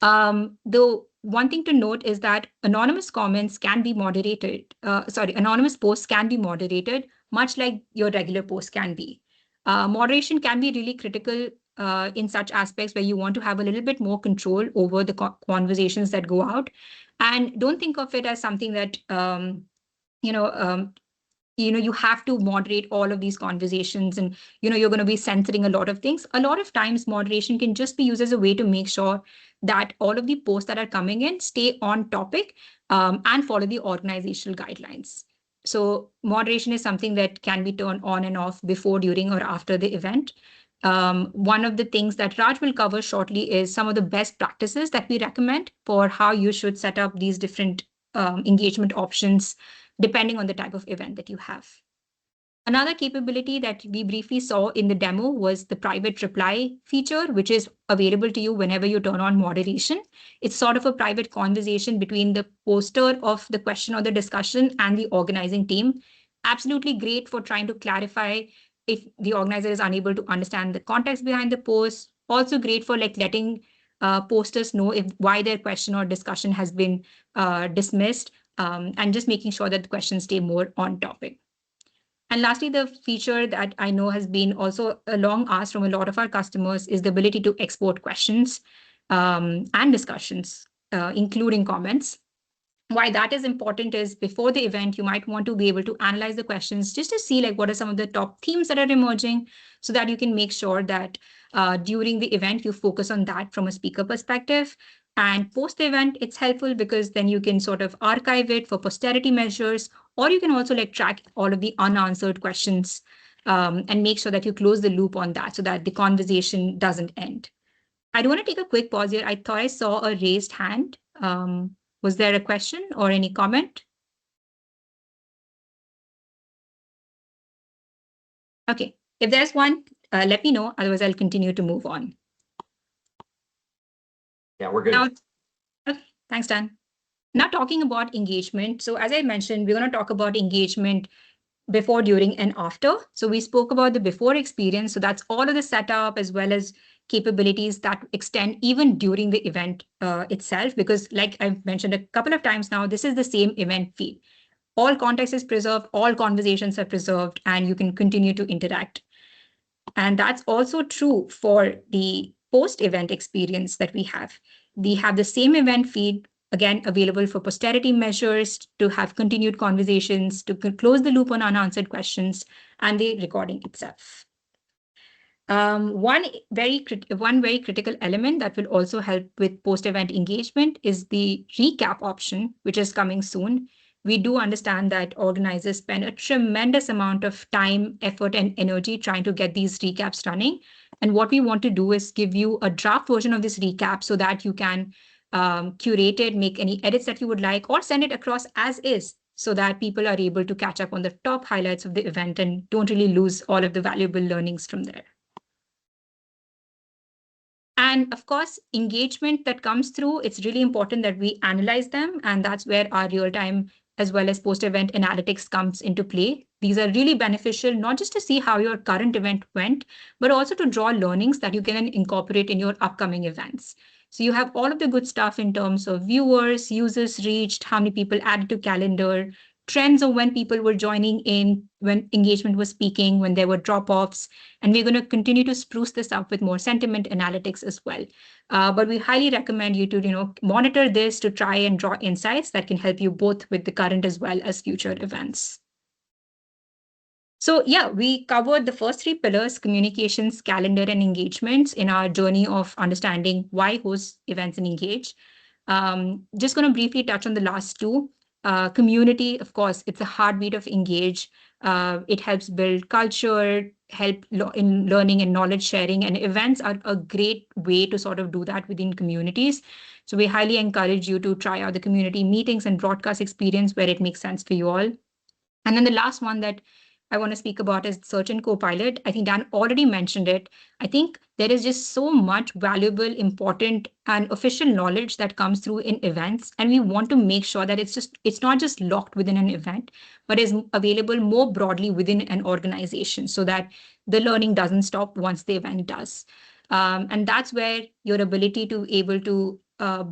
[SPEAKER 3] The one thing to note is that anonymous comments can be moderated. Anonymous posts can be moderated, much like your regular posts can be. Moderation can be really critical in such aspects where you want to have a little bit more control over the conversations that go out. And don't think of it as something that, you have to moderate all of these conversations and, you're going to be censoring a lot of things. A lot of times moderation can just be used as a way to make sure that all of the posts that are coming in stay on topic and follow the organizational guidelines. So moderation is something that can be turned on and off before, during, or after the event. One of the things that Raj will cover shortly is some of the best practices that we recommend for how you should set up these different engagement options, depending on the type of event that you have. Another capability that we briefly saw in the demo was the private reply feature, which is available to you whenever you turn on moderation. It's sort of a private conversation between the poster of the question or the discussion and the organizing team. Absolutely great for trying to clarify if the organizer is unable to understand the context behind the post. Also great for letting posters know why their question or discussion has been dismissed, and just making sure that the questions stay more on topic. And lastly, the feature that I know has been also a long ask from a lot of our customers is the ability to export questions and discussions, including comments. Why that is important is before the event, you might want to be able to analyze the questions just to see what are some of the top themes that are emerging, so that you can make sure that during the event, you focus on that from a speaker perspective. And post the event, it's helpful because then you can sort of archive it for posterity measures, or you can also track all of the unanswered questions and make sure that you close the loop on that so that the conversation doesn't end. I do want to take a quick pause here. I thought I saw a raised hand. Was there a question or any comment? Okay, if there's one, let me know. Otherwise, I'll continue to move on.
[SPEAKER 2] Yeah, we're good.
[SPEAKER 3] Now, okay, thanks, Dan. Now talking about engagement. So as I mentioned, we're going to talk about engagement before, during, and after. So we spoke about the before experience. So that's all of the setup as well as capabilities that extend even during the event itself, because like I've mentioned a couple of times now, this is the same event feed. All context is preserved, all conversations are preserved, and you can continue to interact. And that's also true for the post-event experience that we have. We have the same event feed, again, available for posterity measures, to have continued conversations, to close the loop on unanswered questions, and the recording itself. One very critical element that will also help with post-event engagement is the recap option, which is coming soon. We do understand that organizers spend a tremendous amount of time, effort, and energy trying to get these recaps running. And what we want to do is give you a draft version of this recap so that you can curate it, make any edits that you would like, or send it across as is, so that people are able to catch up on the top highlights of the event and don't really lose all of the valuable learnings from there. And of course, engagement that comes through, it's really important that we analyze them. And that's where our real-time as well as post-event analytics comes into play. These are really beneficial, not just to see how your current event went, but also to draw learnings that you can incorporate in your upcoming events. So you have all of the good stuff in terms of viewers, users reached, how many people added to calendar, trends of when people were joining in, when engagement was peaking, when there were drop-offs. And we're going to continue to spruce this up with more sentiment analytics as well. But we highly recommend you to monitor this to try and draw insights that can help you both with the current as well as future events. So yeah, we covered the first three pillars: communications, calendar, and engagements in our journey of understanding why host events and engage. Just going to briefly touch on the last two. Community, of course, it's a heartbeat of Engage. It helps build culture, help in learning and knowledge sharing, and events are a great way to sort of do that within communities. So we highly encourage you to try out the community meetings and broadcast experience where it makes sense for you all. And then the last one that I want to speak about is Search and Copilot. I think Dan already mentioned it. I think there is just so much valuable, important, and official knowledge that comes through in events. And we want to make sure that it's not just locked within an event, but is available more broadly within an organization so that the learning doesn't stop once the event does. And that's where your ability to able to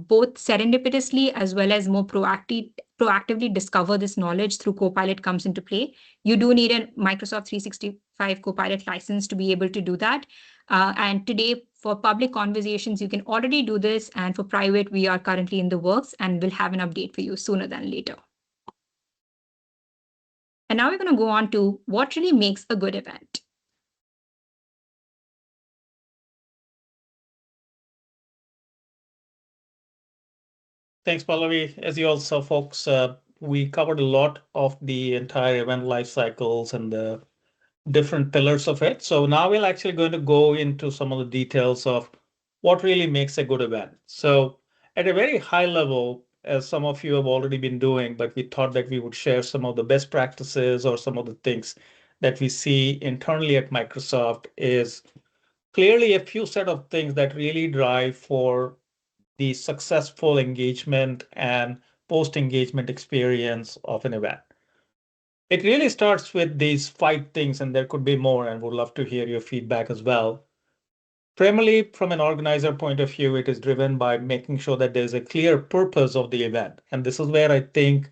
[SPEAKER 3] both serendipitously as well as more proactively discover this knowledge through Copilot comes into play. You do need a Microsoft 365 Copilot license to be able to do that. And today, for public conversations, you can already do this. And for private, we are currently in the works and we'll have an update for you sooner than later. And now we're going to go on to what really makes a good event.
[SPEAKER 4] Thanks, Pallavi. As you all saw, folks, we covered a lot of the entire event life cycles and the different pillars of it. So now we're actually going to go into some of the details of what really makes a good event. So at a very high level, as some of you have already been doing, but we thought that we would share some of the best practices or some of the things that we see internally at Microsoft is clearly a few set of things that really drive for the successful engagement and post-engagement experience of an event. It really starts with these 5 things, and there could be more, and would love to hear your feedback as well. Primarily, from an organizer point of view, it is driven by making sure that there's a clear purpose of the event. And this is where I think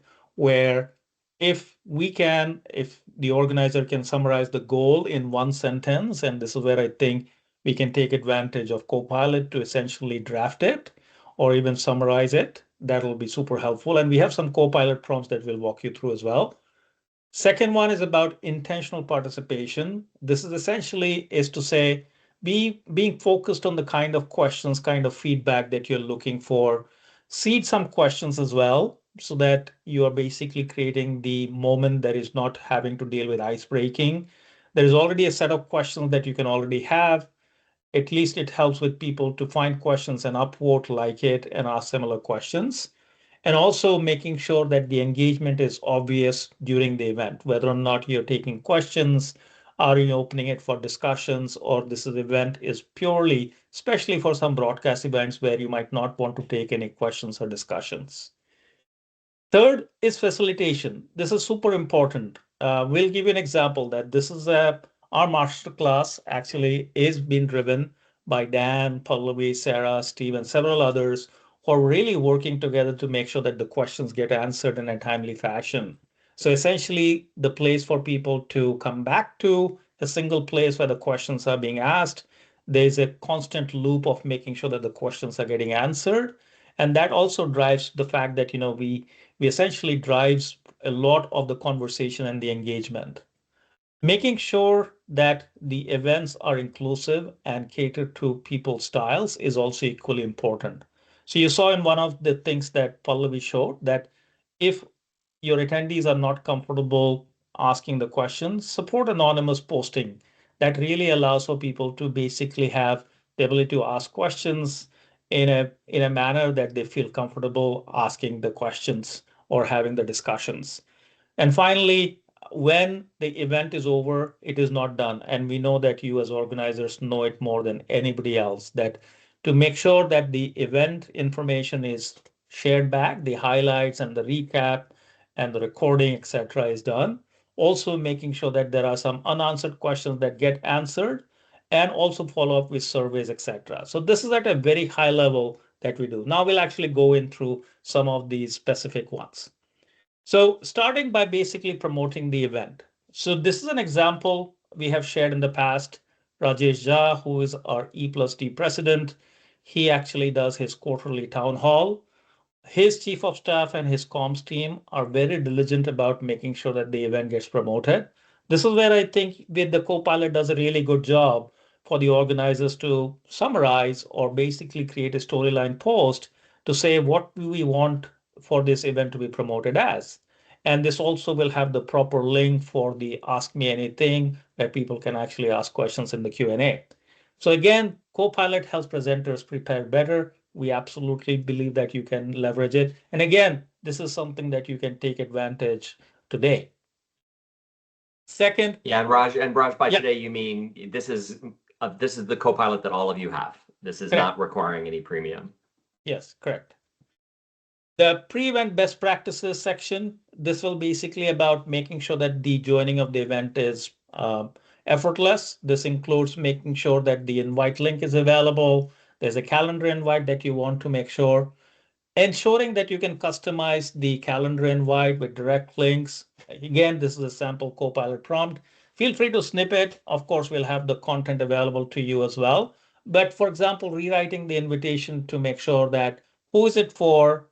[SPEAKER 4] if the organizer can summarize the goal in one sentence, and this is where I think we can take advantage of Copilot to essentially draft it or even summarize it. That'll be super helpful. And we have some Copilot prompts that we'll walk you through as well. Second one is about intentional participation. This is essentially to say, being focused on the kind of questions, kind of feedback that you're looking for. Seed some questions as well, so that you are basically creating the moment that is not having to deal with ice breaking. There is already a set of questions that you can already have. At least it helps with people to find questions and upvote, like it, and ask similar questions. And also making sure that the engagement is obvious during the event, whether or not you're taking questions, are you opening it for discussions, or this event is purely, especially for some broadcast events where you might not want to take any questions or discussions. Third is facilitation. This is super important. We'll give you an example that this is our masterclass actually is being driven by Dan, Pallavi, Sarah, Steve, and several others who are really working together to make sure that the questions get answered in a timely fashion. So essentially, the place for people to come back to a single place where the questions are being asked. There's a constant loop of making sure that the questions are getting answered. And that also drives the fact that, we essentially drives a lot of the conversation and the engagement. Making sure that the events are inclusive and cater to people's styles is also equally important. So you saw in one of the things that Pallavi showed that if your attendees are not comfortable asking the questions, support anonymous posting. That really allows for people to basically have the ability to ask questions in a manner that they feel comfortable asking the questions or having the discussions. And finally, when the event is over, it is not done. And we know that you as organizers know it more than anybody else, that to make sure that the event information is shared back, the highlights and the recap and the recording, etc., is done. Also making sure that there are some unanswered questions that get answered, and also follow up with surveys, etc. So this is at a very high level that we do. Now we'll actually go in through some of these specific ones. So starting by basically promoting the event. So this is an example we have shared in the past. Rajesh Jha, who is our E+D president, he actually does his quarterly town hall. His chief of staff and his comms team are very diligent about making sure that the event gets promoted. This is where I think the Copilot does a really good job for the organizers to summarize or basically create a storyline post to say what we want for this event to be promoted as. And this also will have the proper link for the Ask Me Anything, where people can actually ask questions in the Q&A. So again, Copilot helps presenters prepare better. We absolutely believe that you can leverage it. And again, this is something that you can take advantage today. Second,
[SPEAKER 2] Yeah, and Raj, by
[SPEAKER 4] Yeah.
[SPEAKER 2] today you mean this is the Copilot that all of you have. This is
[SPEAKER 4] Correct.
[SPEAKER 2] not requiring any premium.
[SPEAKER 4] Yes, correct. The pre-event best practices section, this will basically about making sure that the joining of the event is effortless. This includes making sure that the invite link is available. There's a calendar invite that you want to make sure. Ensuring that you can customize the calendar invite with direct links. Again, this is a sample Copilot prompt. Feel free to snip it. Of course, we'll have the content available to you as well. But for example, rewriting the invitation to make sure that who is it for,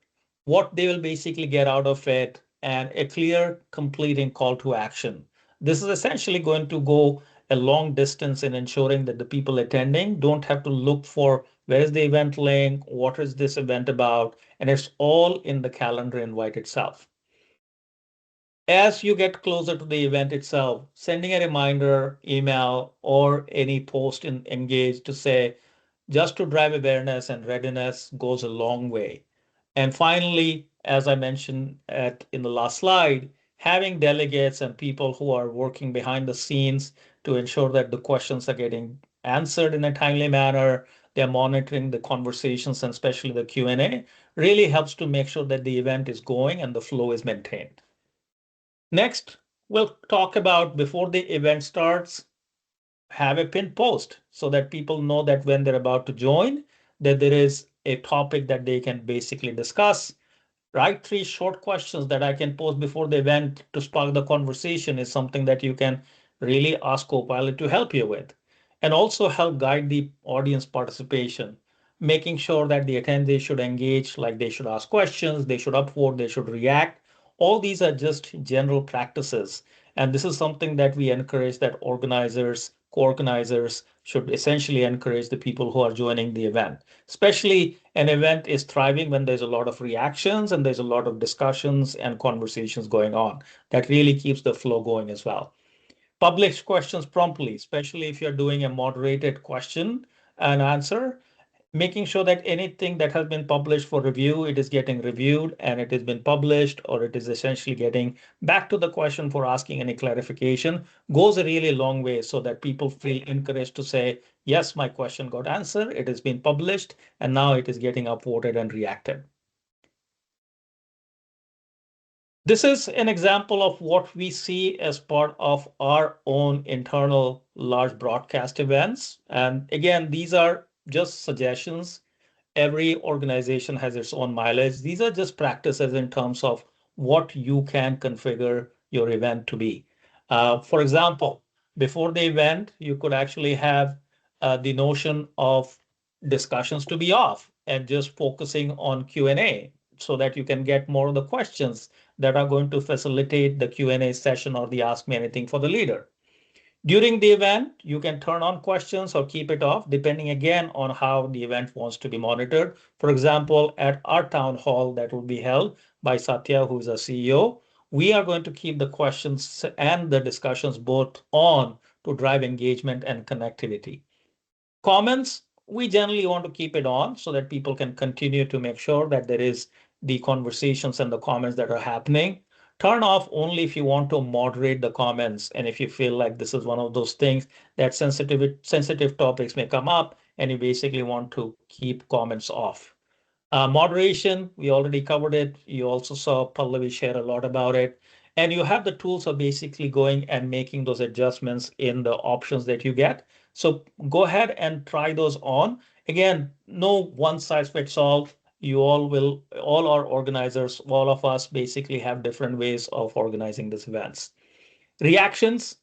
[SPEAKER 4] what they will basically get out of it, and a clear, completing call to action. This is essentially going to go a long distance in ensuring that the people attending don't have to look for where is the event link, what is this event about, and it's all in the calendar invite itself. As you get closer to the event itself, sending a reminder, email, or any post in Engage to say, just to drive awareness and readiness goes a long way. And finally, as I mentioned in the last slide, having delegates and people who are working behind the scenes to ensure that the questions are getting answered in a timely manner, they're monitoring the conversations and especially the Q&A, really helps to make sure that the event is going and the flow is maintained. Next, we'll talk about before the event starts, have a pinned post so that people know that when they're about to join, that there is a topic that they can basically discuss. Write 3 short questions that I can post before the event to spark the conversation is something that you can really ask Copilot to help you with. And also help guide the audience participation, making sure that the attendees should engage, like they should ask questions, they should upvote, they should react. All these are just general practices. And this is something that we encourage that organizers, co-organizers should essentially encourage the people who are joining the event. Especially an event is thriving when there's a lot of reactions and there's a lot of discussions and conversations going on. That really keeps the flow going as well. Publish questions promptly, especially if you're doing a moderated question and answer, making sure that anything that has been published for review, it is getting reviewed and it has been published, or it is essentially getting back to the question for asking any clarification, goes a really long way so that people feel encouraged to say, yes, my question got answered, it has been published, and now it is getting upvoted and reacted. This is an example of what we see as part of our own internal large broadcast events. And again, these are just suggestions. Every organization has its own mileage. These are just practices in terms of what you can configure your event to be. For example, before the event, you could actually have the notion of discussions to be off and just focusing on Q&A so that you can get more of the questions that are going to facilitate the Q&A session or the Ask Me Anything for the leader. During the event, you can turn on questions or keep it off, depending again on how the event wants to be monitored. For example, at our town hall that will be held by Satya, who's our CEO, we are going to keep the questions and the discussions both on to drive engagement and connectivity. Comments, we generally want to keep it on so that people can continue to make sure that there is the conversations and the comments that are happening. Turn off only if you want to moderate the comments and if you feel like this is one of those things that sensitive topics may come up and you basically want to keep comments off. Moderation, we already covered it. You also saw Pallavi share a lot about it. And you have the tools of basically going and making those adjustments in the options that you get. So go ahead and try those on. Again, no one size fits all. All our organizers, all of us basically have different ways of organizing these events. Reactions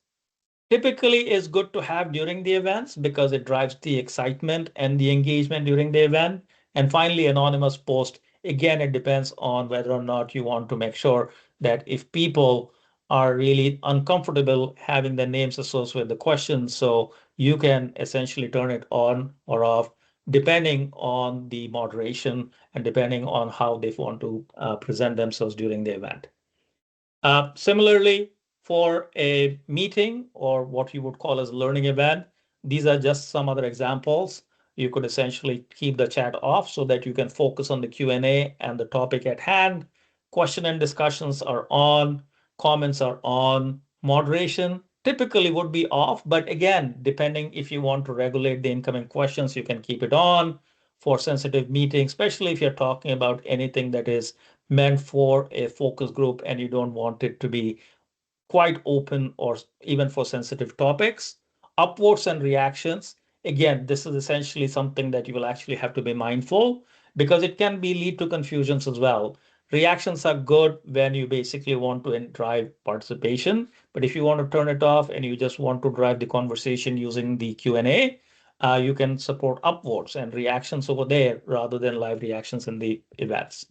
[SPEAKER 4] typically is good to have during the events because it drives the excitement and the engagement during the event. And finally, anonymous post. Again, it depends on whether or not you want to make sure that if people are really uncomfortable having their names associated with the question. So you can essentially turn it on or off depending on the moderation and depending on how they want to present themselves during the event. Similarly, for a meeting or what you would call as a learning event, these are just some other examples. You could essentially keep the chat off so that you can focus on the Q&A and the topic at hand. Question and discussions are on, comments are on, moderation typically would be off, but again, depending if you want to regulate the incoming questions, you can keep it on for sensitive meetings, especially if you're talking about anything that is meant for a focus group and you don't want it to be quite open or even for sensitive topics. Upvotes and reactions. Again, this is essentially something that you will actually have to be mindful because it can lead to confusions as well. Reactions are good when you basically want to drive participation, but if you want to turn it off and you just want to drive the conversation using the Q&A, you can support upvotes and reactions over there rather than live reactions in the events.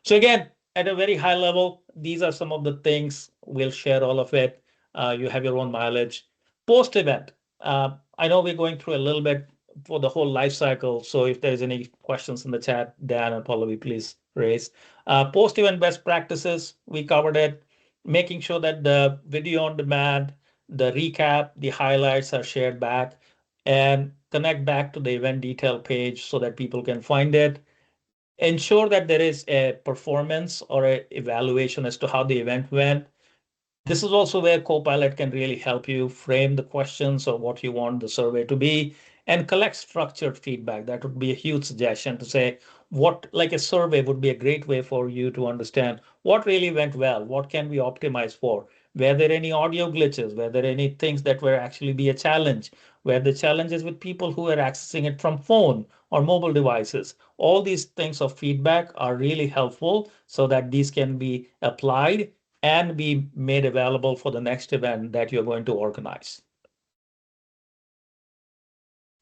[SPEAKER 4] So again, at a very high level, these are some of the things. We'll share all of it. You have your own mileage. Post-event, I know we're going through a little bit for the whole life cycle. So if there's any questions in the chat, Dan and Pallavi, please raise. Post-event best practices, we covered it. Making sure that the video on demand, the recap, the highlights are shared back and connect back to the event detail page so that people can find it. Ensure that there is a performance or an evaluation as to how the event went. This is also where Copilot can really help you frame the questions or what you want the survey to be and collect structured feedback. That would be a huge suggestion to say what, like a survey would be a great way for you to understand what really went well, what can we optimize for, were there any audio glitches, were there any things that were actually be a challenge, were the challenges with people who are accessing it from phone or mobile devices. All these things of feedback are really helpful so that these can be applied and be made available for the next event that you're going to organize.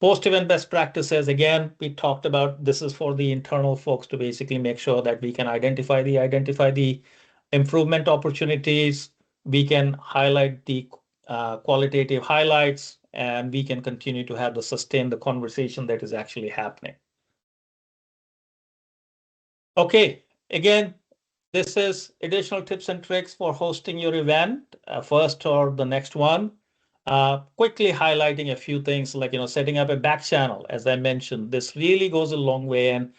[SPEAKER 4] Post-event best practices, again, we talked about this is for the internal folks to basically make sure that we can identify the improvement opportunities, we can highlight the qualitative highlights, and we can continue to have the sustain the conversation that is actually happening. Okay, again, this is additional tips and tricks for hosting your event, first or the next one. Quickly highlighting a few things like, setting up a back channel. As I mentioned, this really goes a long way. And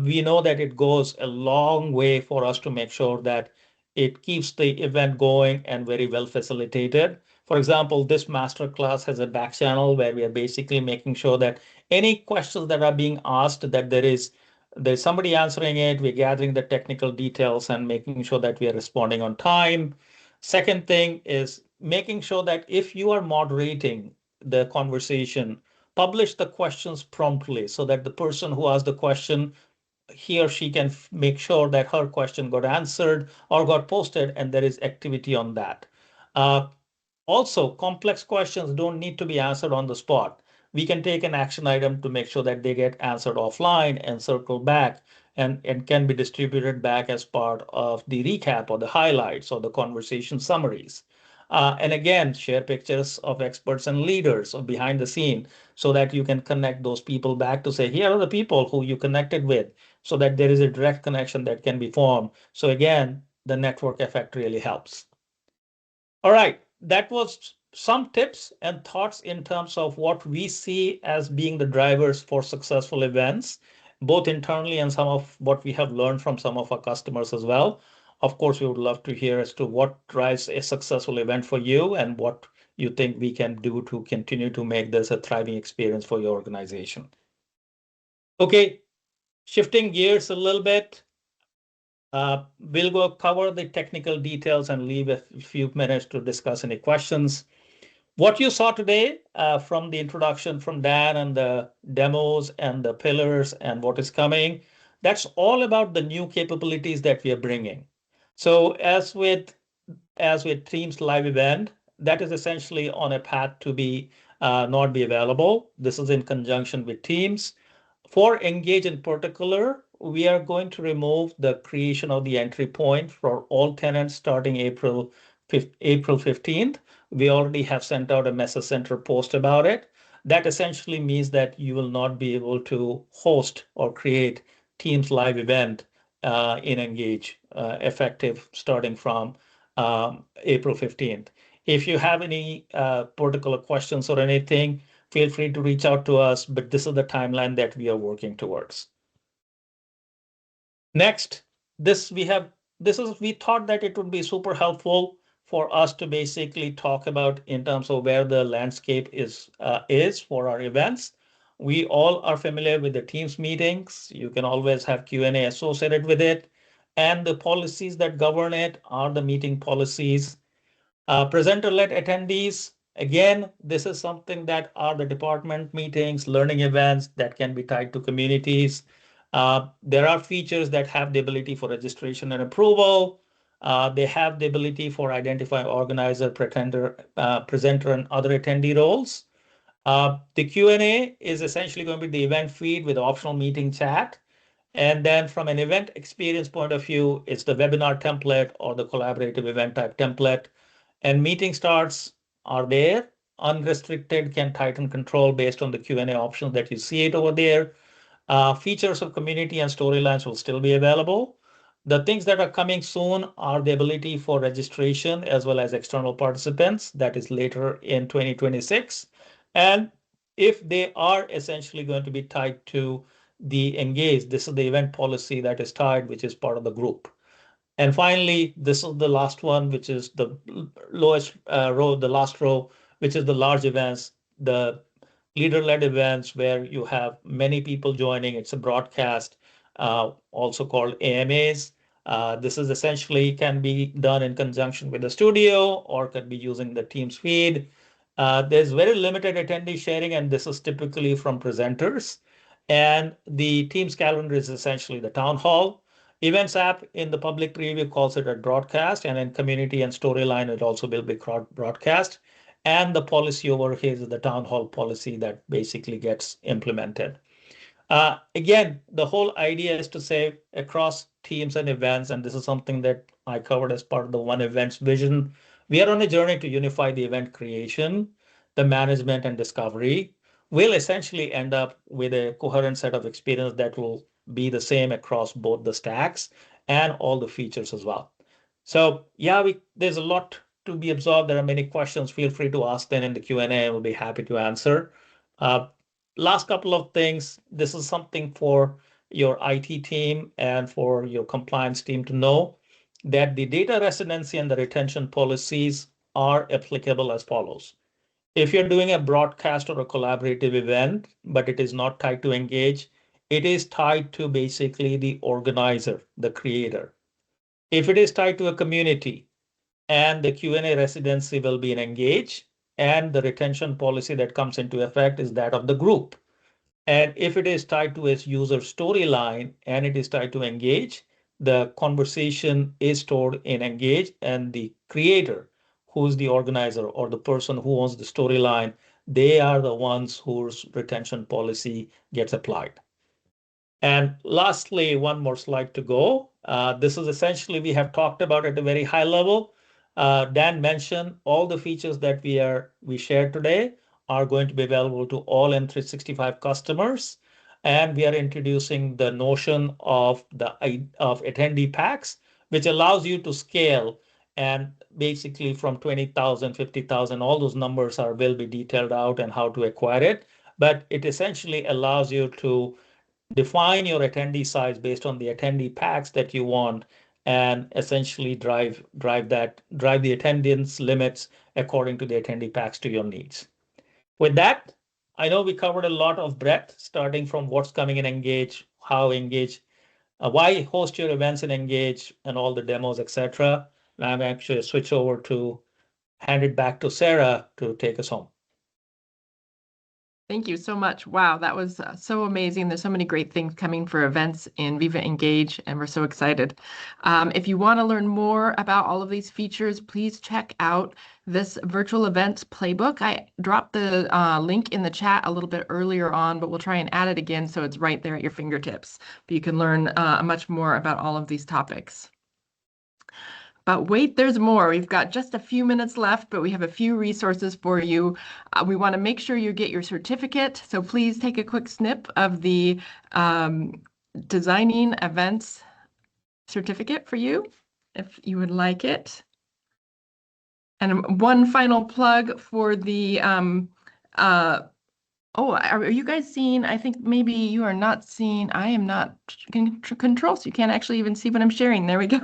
[SPEAKER 4] we know that it goes a long way for us to make sure that it keeps the event going and very well facilitated. For example, this masterclass has a back channel where we are basically making sure that any questions that are being asked, that there's somebody answering it, we're gathering the technical details and making sure that we are responding on time. Second thing is making sure that if you are moderating the conversation, publish the questions promptly so that the person who asked the question, he or she can make sure that her question got answered or got posted and there is activity on that. Also, complex questions don't need to be answered on the spot. We can take an action item to make sure that they get answered offline and circle back and can be distributed back as part of the recap or the highlights or the conversation summaries. And again, share pictures of experts and leaders or behind the scene so that you can connect those people back to say, here are the people who you connected with, so that there is a direct connection that can be formed. So again, the network effect really helps. All right, that was some tips and thoughts in terms of what we see as being the drivers for successful events, both internally and some of what we have learned from some of our customers as well. Of course, we would love to hear as to what drives a successful event for you and what you think we can do to continue to make this a thriving experience for your organization. Okay, shifting gears a little bit. We'll go cover the technical details and leave a few minutes to discuss any questions. What you saw today from the introduction from Dan and the demos and the pillars and what is coming, that's all about the new capabilities that we are bringing. So as with Teams live event, that is essentially on a path to be not be available. This is in conjunction with Teams. For Engage in particular, we are going to remove the creation of the entry point for all tenants starting April April 15th. We already have sent out a message center post about it. That essentially means that you will not be able to host or create Teams live event in Engage effective starting from April 15th. If you have any particular questions or anything, feel free to reach out to us, but this is the timeline that we are working towards. Next, we thought that it would be super helpful for us to basically talk about in terms of where the landscape is for our events. We all are familiar with the Teams meetings. You can always have Q&A associated with it. And the policies that govern it are the meeting policies. Presenter-led attendees, again, this is something that are the department meetings, learning events that can be tied to communities. There are features that have the ability for registration and approval. They have the ability for identifying organizer, presenter, and other attendee roles. The Q&A is essentially going to be the event feed with optional meeting chat. And then from an event experience point of view, it's the webinar template or the collaborative event type template. And meeting starts are there. Unrestricted can tighten control based on the Q&A options that you see it over there. Features of community and storylines will still be available. The things that are coming soon are the ability for registration as well as external participants. That is later in 2026. And if they are essentially going to be tied to the Engage, this is the event policy that is tied, which is part of the group. And finally, this is the last one, which is the lowest row, the last row, which is the large events, the leader-led events where you have many people joining. It's a broadcast, also called AMAs. This is essentially can be done in conjunction with the studio or can be using the Teams feed. There's very limited attendee sharing, and this is typically from presenters. And the Teams calendar is essentially the town hall. Events app in the public preview calls it a broadcast, and in community and storyline, it also will be broadcast. And the policy over here is the town hall policy that basically gets implemented. Again, the whole idea is to say across teams and events, and this is something that I covered as part of the One Events vision. We are on a journey to unify the event creation, the management, and discovery. We'll essentially end up with a coherent set of experience that will be the same across both the stacks and all the features as well. So yeah, there's a lot to be absorbed. There are many questions. Feel free to ask them in the Q&A. We'll be happy to answer. Last couple of things. This is something for your IT team and for your compliance team to know that the data residency and the retention policies are applicable as follows. If you're doing a broadcast or a collaborative event, but it is not tied to Engage, it is tied to basically the organizer, the creator. If it is tied to a community, and the Q&A residency will be in Engage, and the retention policy that comes into effect is that of the group. And if it is tied to its user storyline and it is tied to Engage, the conversation is stored in Engage, and the creator, who's the organizer or the person who owns the storyline, they are the ones whose retention policy gets applied. And lastly, one more slide to go. This is essentially, we have talked about at a very high level. Dan mentioned all the features that we shared today are going to be available to all M365 customers. And we are introducing the notion of attendee packs, which allows you to scale. And basically from 20,000, 50,000, all those numbers will be detailed out and how to acquire it. But it essentially allows you to define your attendee size based on the attendee packs that you want, and essentially drive the attendance limits according to the attendee packs to your needs. With that, I know we covered a lot of breadth, starting from what's coming in Engage, how Engage, why host your events in Engage, and all the demos, etc. I'm actually switch over to hand it back to Sarah to take us home.
[SPEAKER 1] Thank you so much. Wow, that was so amazing. There's so many great things coming for events in Viva Engage, and we're so excited. If you want to learn more about all of these features, please check out this virtual events playbook. I dropped the link in the chat a little bit earlier on, but we'll try and add it again so it's right there at your fingertips. But you can learn much more about all of these topics. But wait, there's more. We've got just a few minutes left, but we have a few resources for you. We want to make sure you get your certificate. So please take a quick snip of the Designing Events certificate for you, if you would like it. And one final plug for the, are you guys seeing? I think maybe you are not seeing. I am not control, so you can't actually even see what I'm sharing. There we go.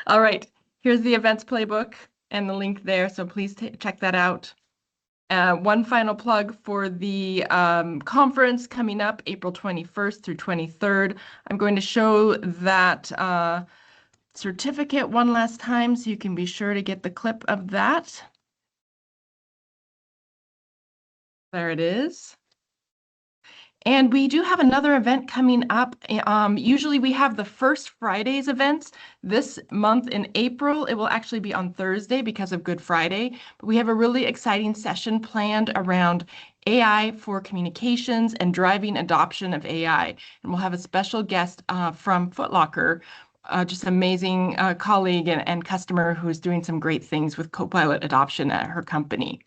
[SPEAKER 1] All right, here's the events playbook and the link there, so please check that out. One final plug for the conference coming up April 21st through 23rd. I'm going to show that certificate one last time so you can be sure to get the clip of that. There it is. And we do have another event coming up. Usually we have the first Friday's events. This month in April, it will actually be on Thursday because of Good Friday. But we have a really exciting session planned around AI for communications and driving adoption of AI. And we'll have a special guest from Foot Locker, just amazing colleague and customer who's doing some great things with Copilot adoption at her company.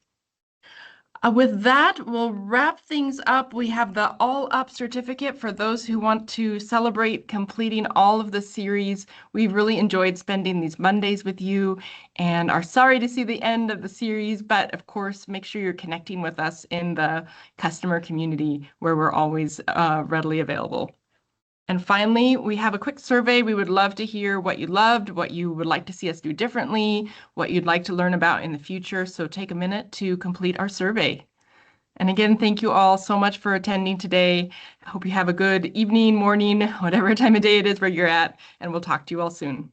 [SPEAKER 1] With that, we'll wrap things up. We have the All Up certificate for those who want to celebrate completing all of the series. We've really enjoyed spending these Mondays with you and are sorry to see the end of the series, but of course, make sure you're connecting with us in the customer community where we're always readily available. And finally, we have a quick survey. We would love to hear what you loved, what you would like to see us do differently, what you'd like to learn about in the future. So take a minute to complete our survey. And again, thank you all so much for attending today. I hope you have a good evening, morning, whatever time of day it is where you're at, and we'll talk to you all soon.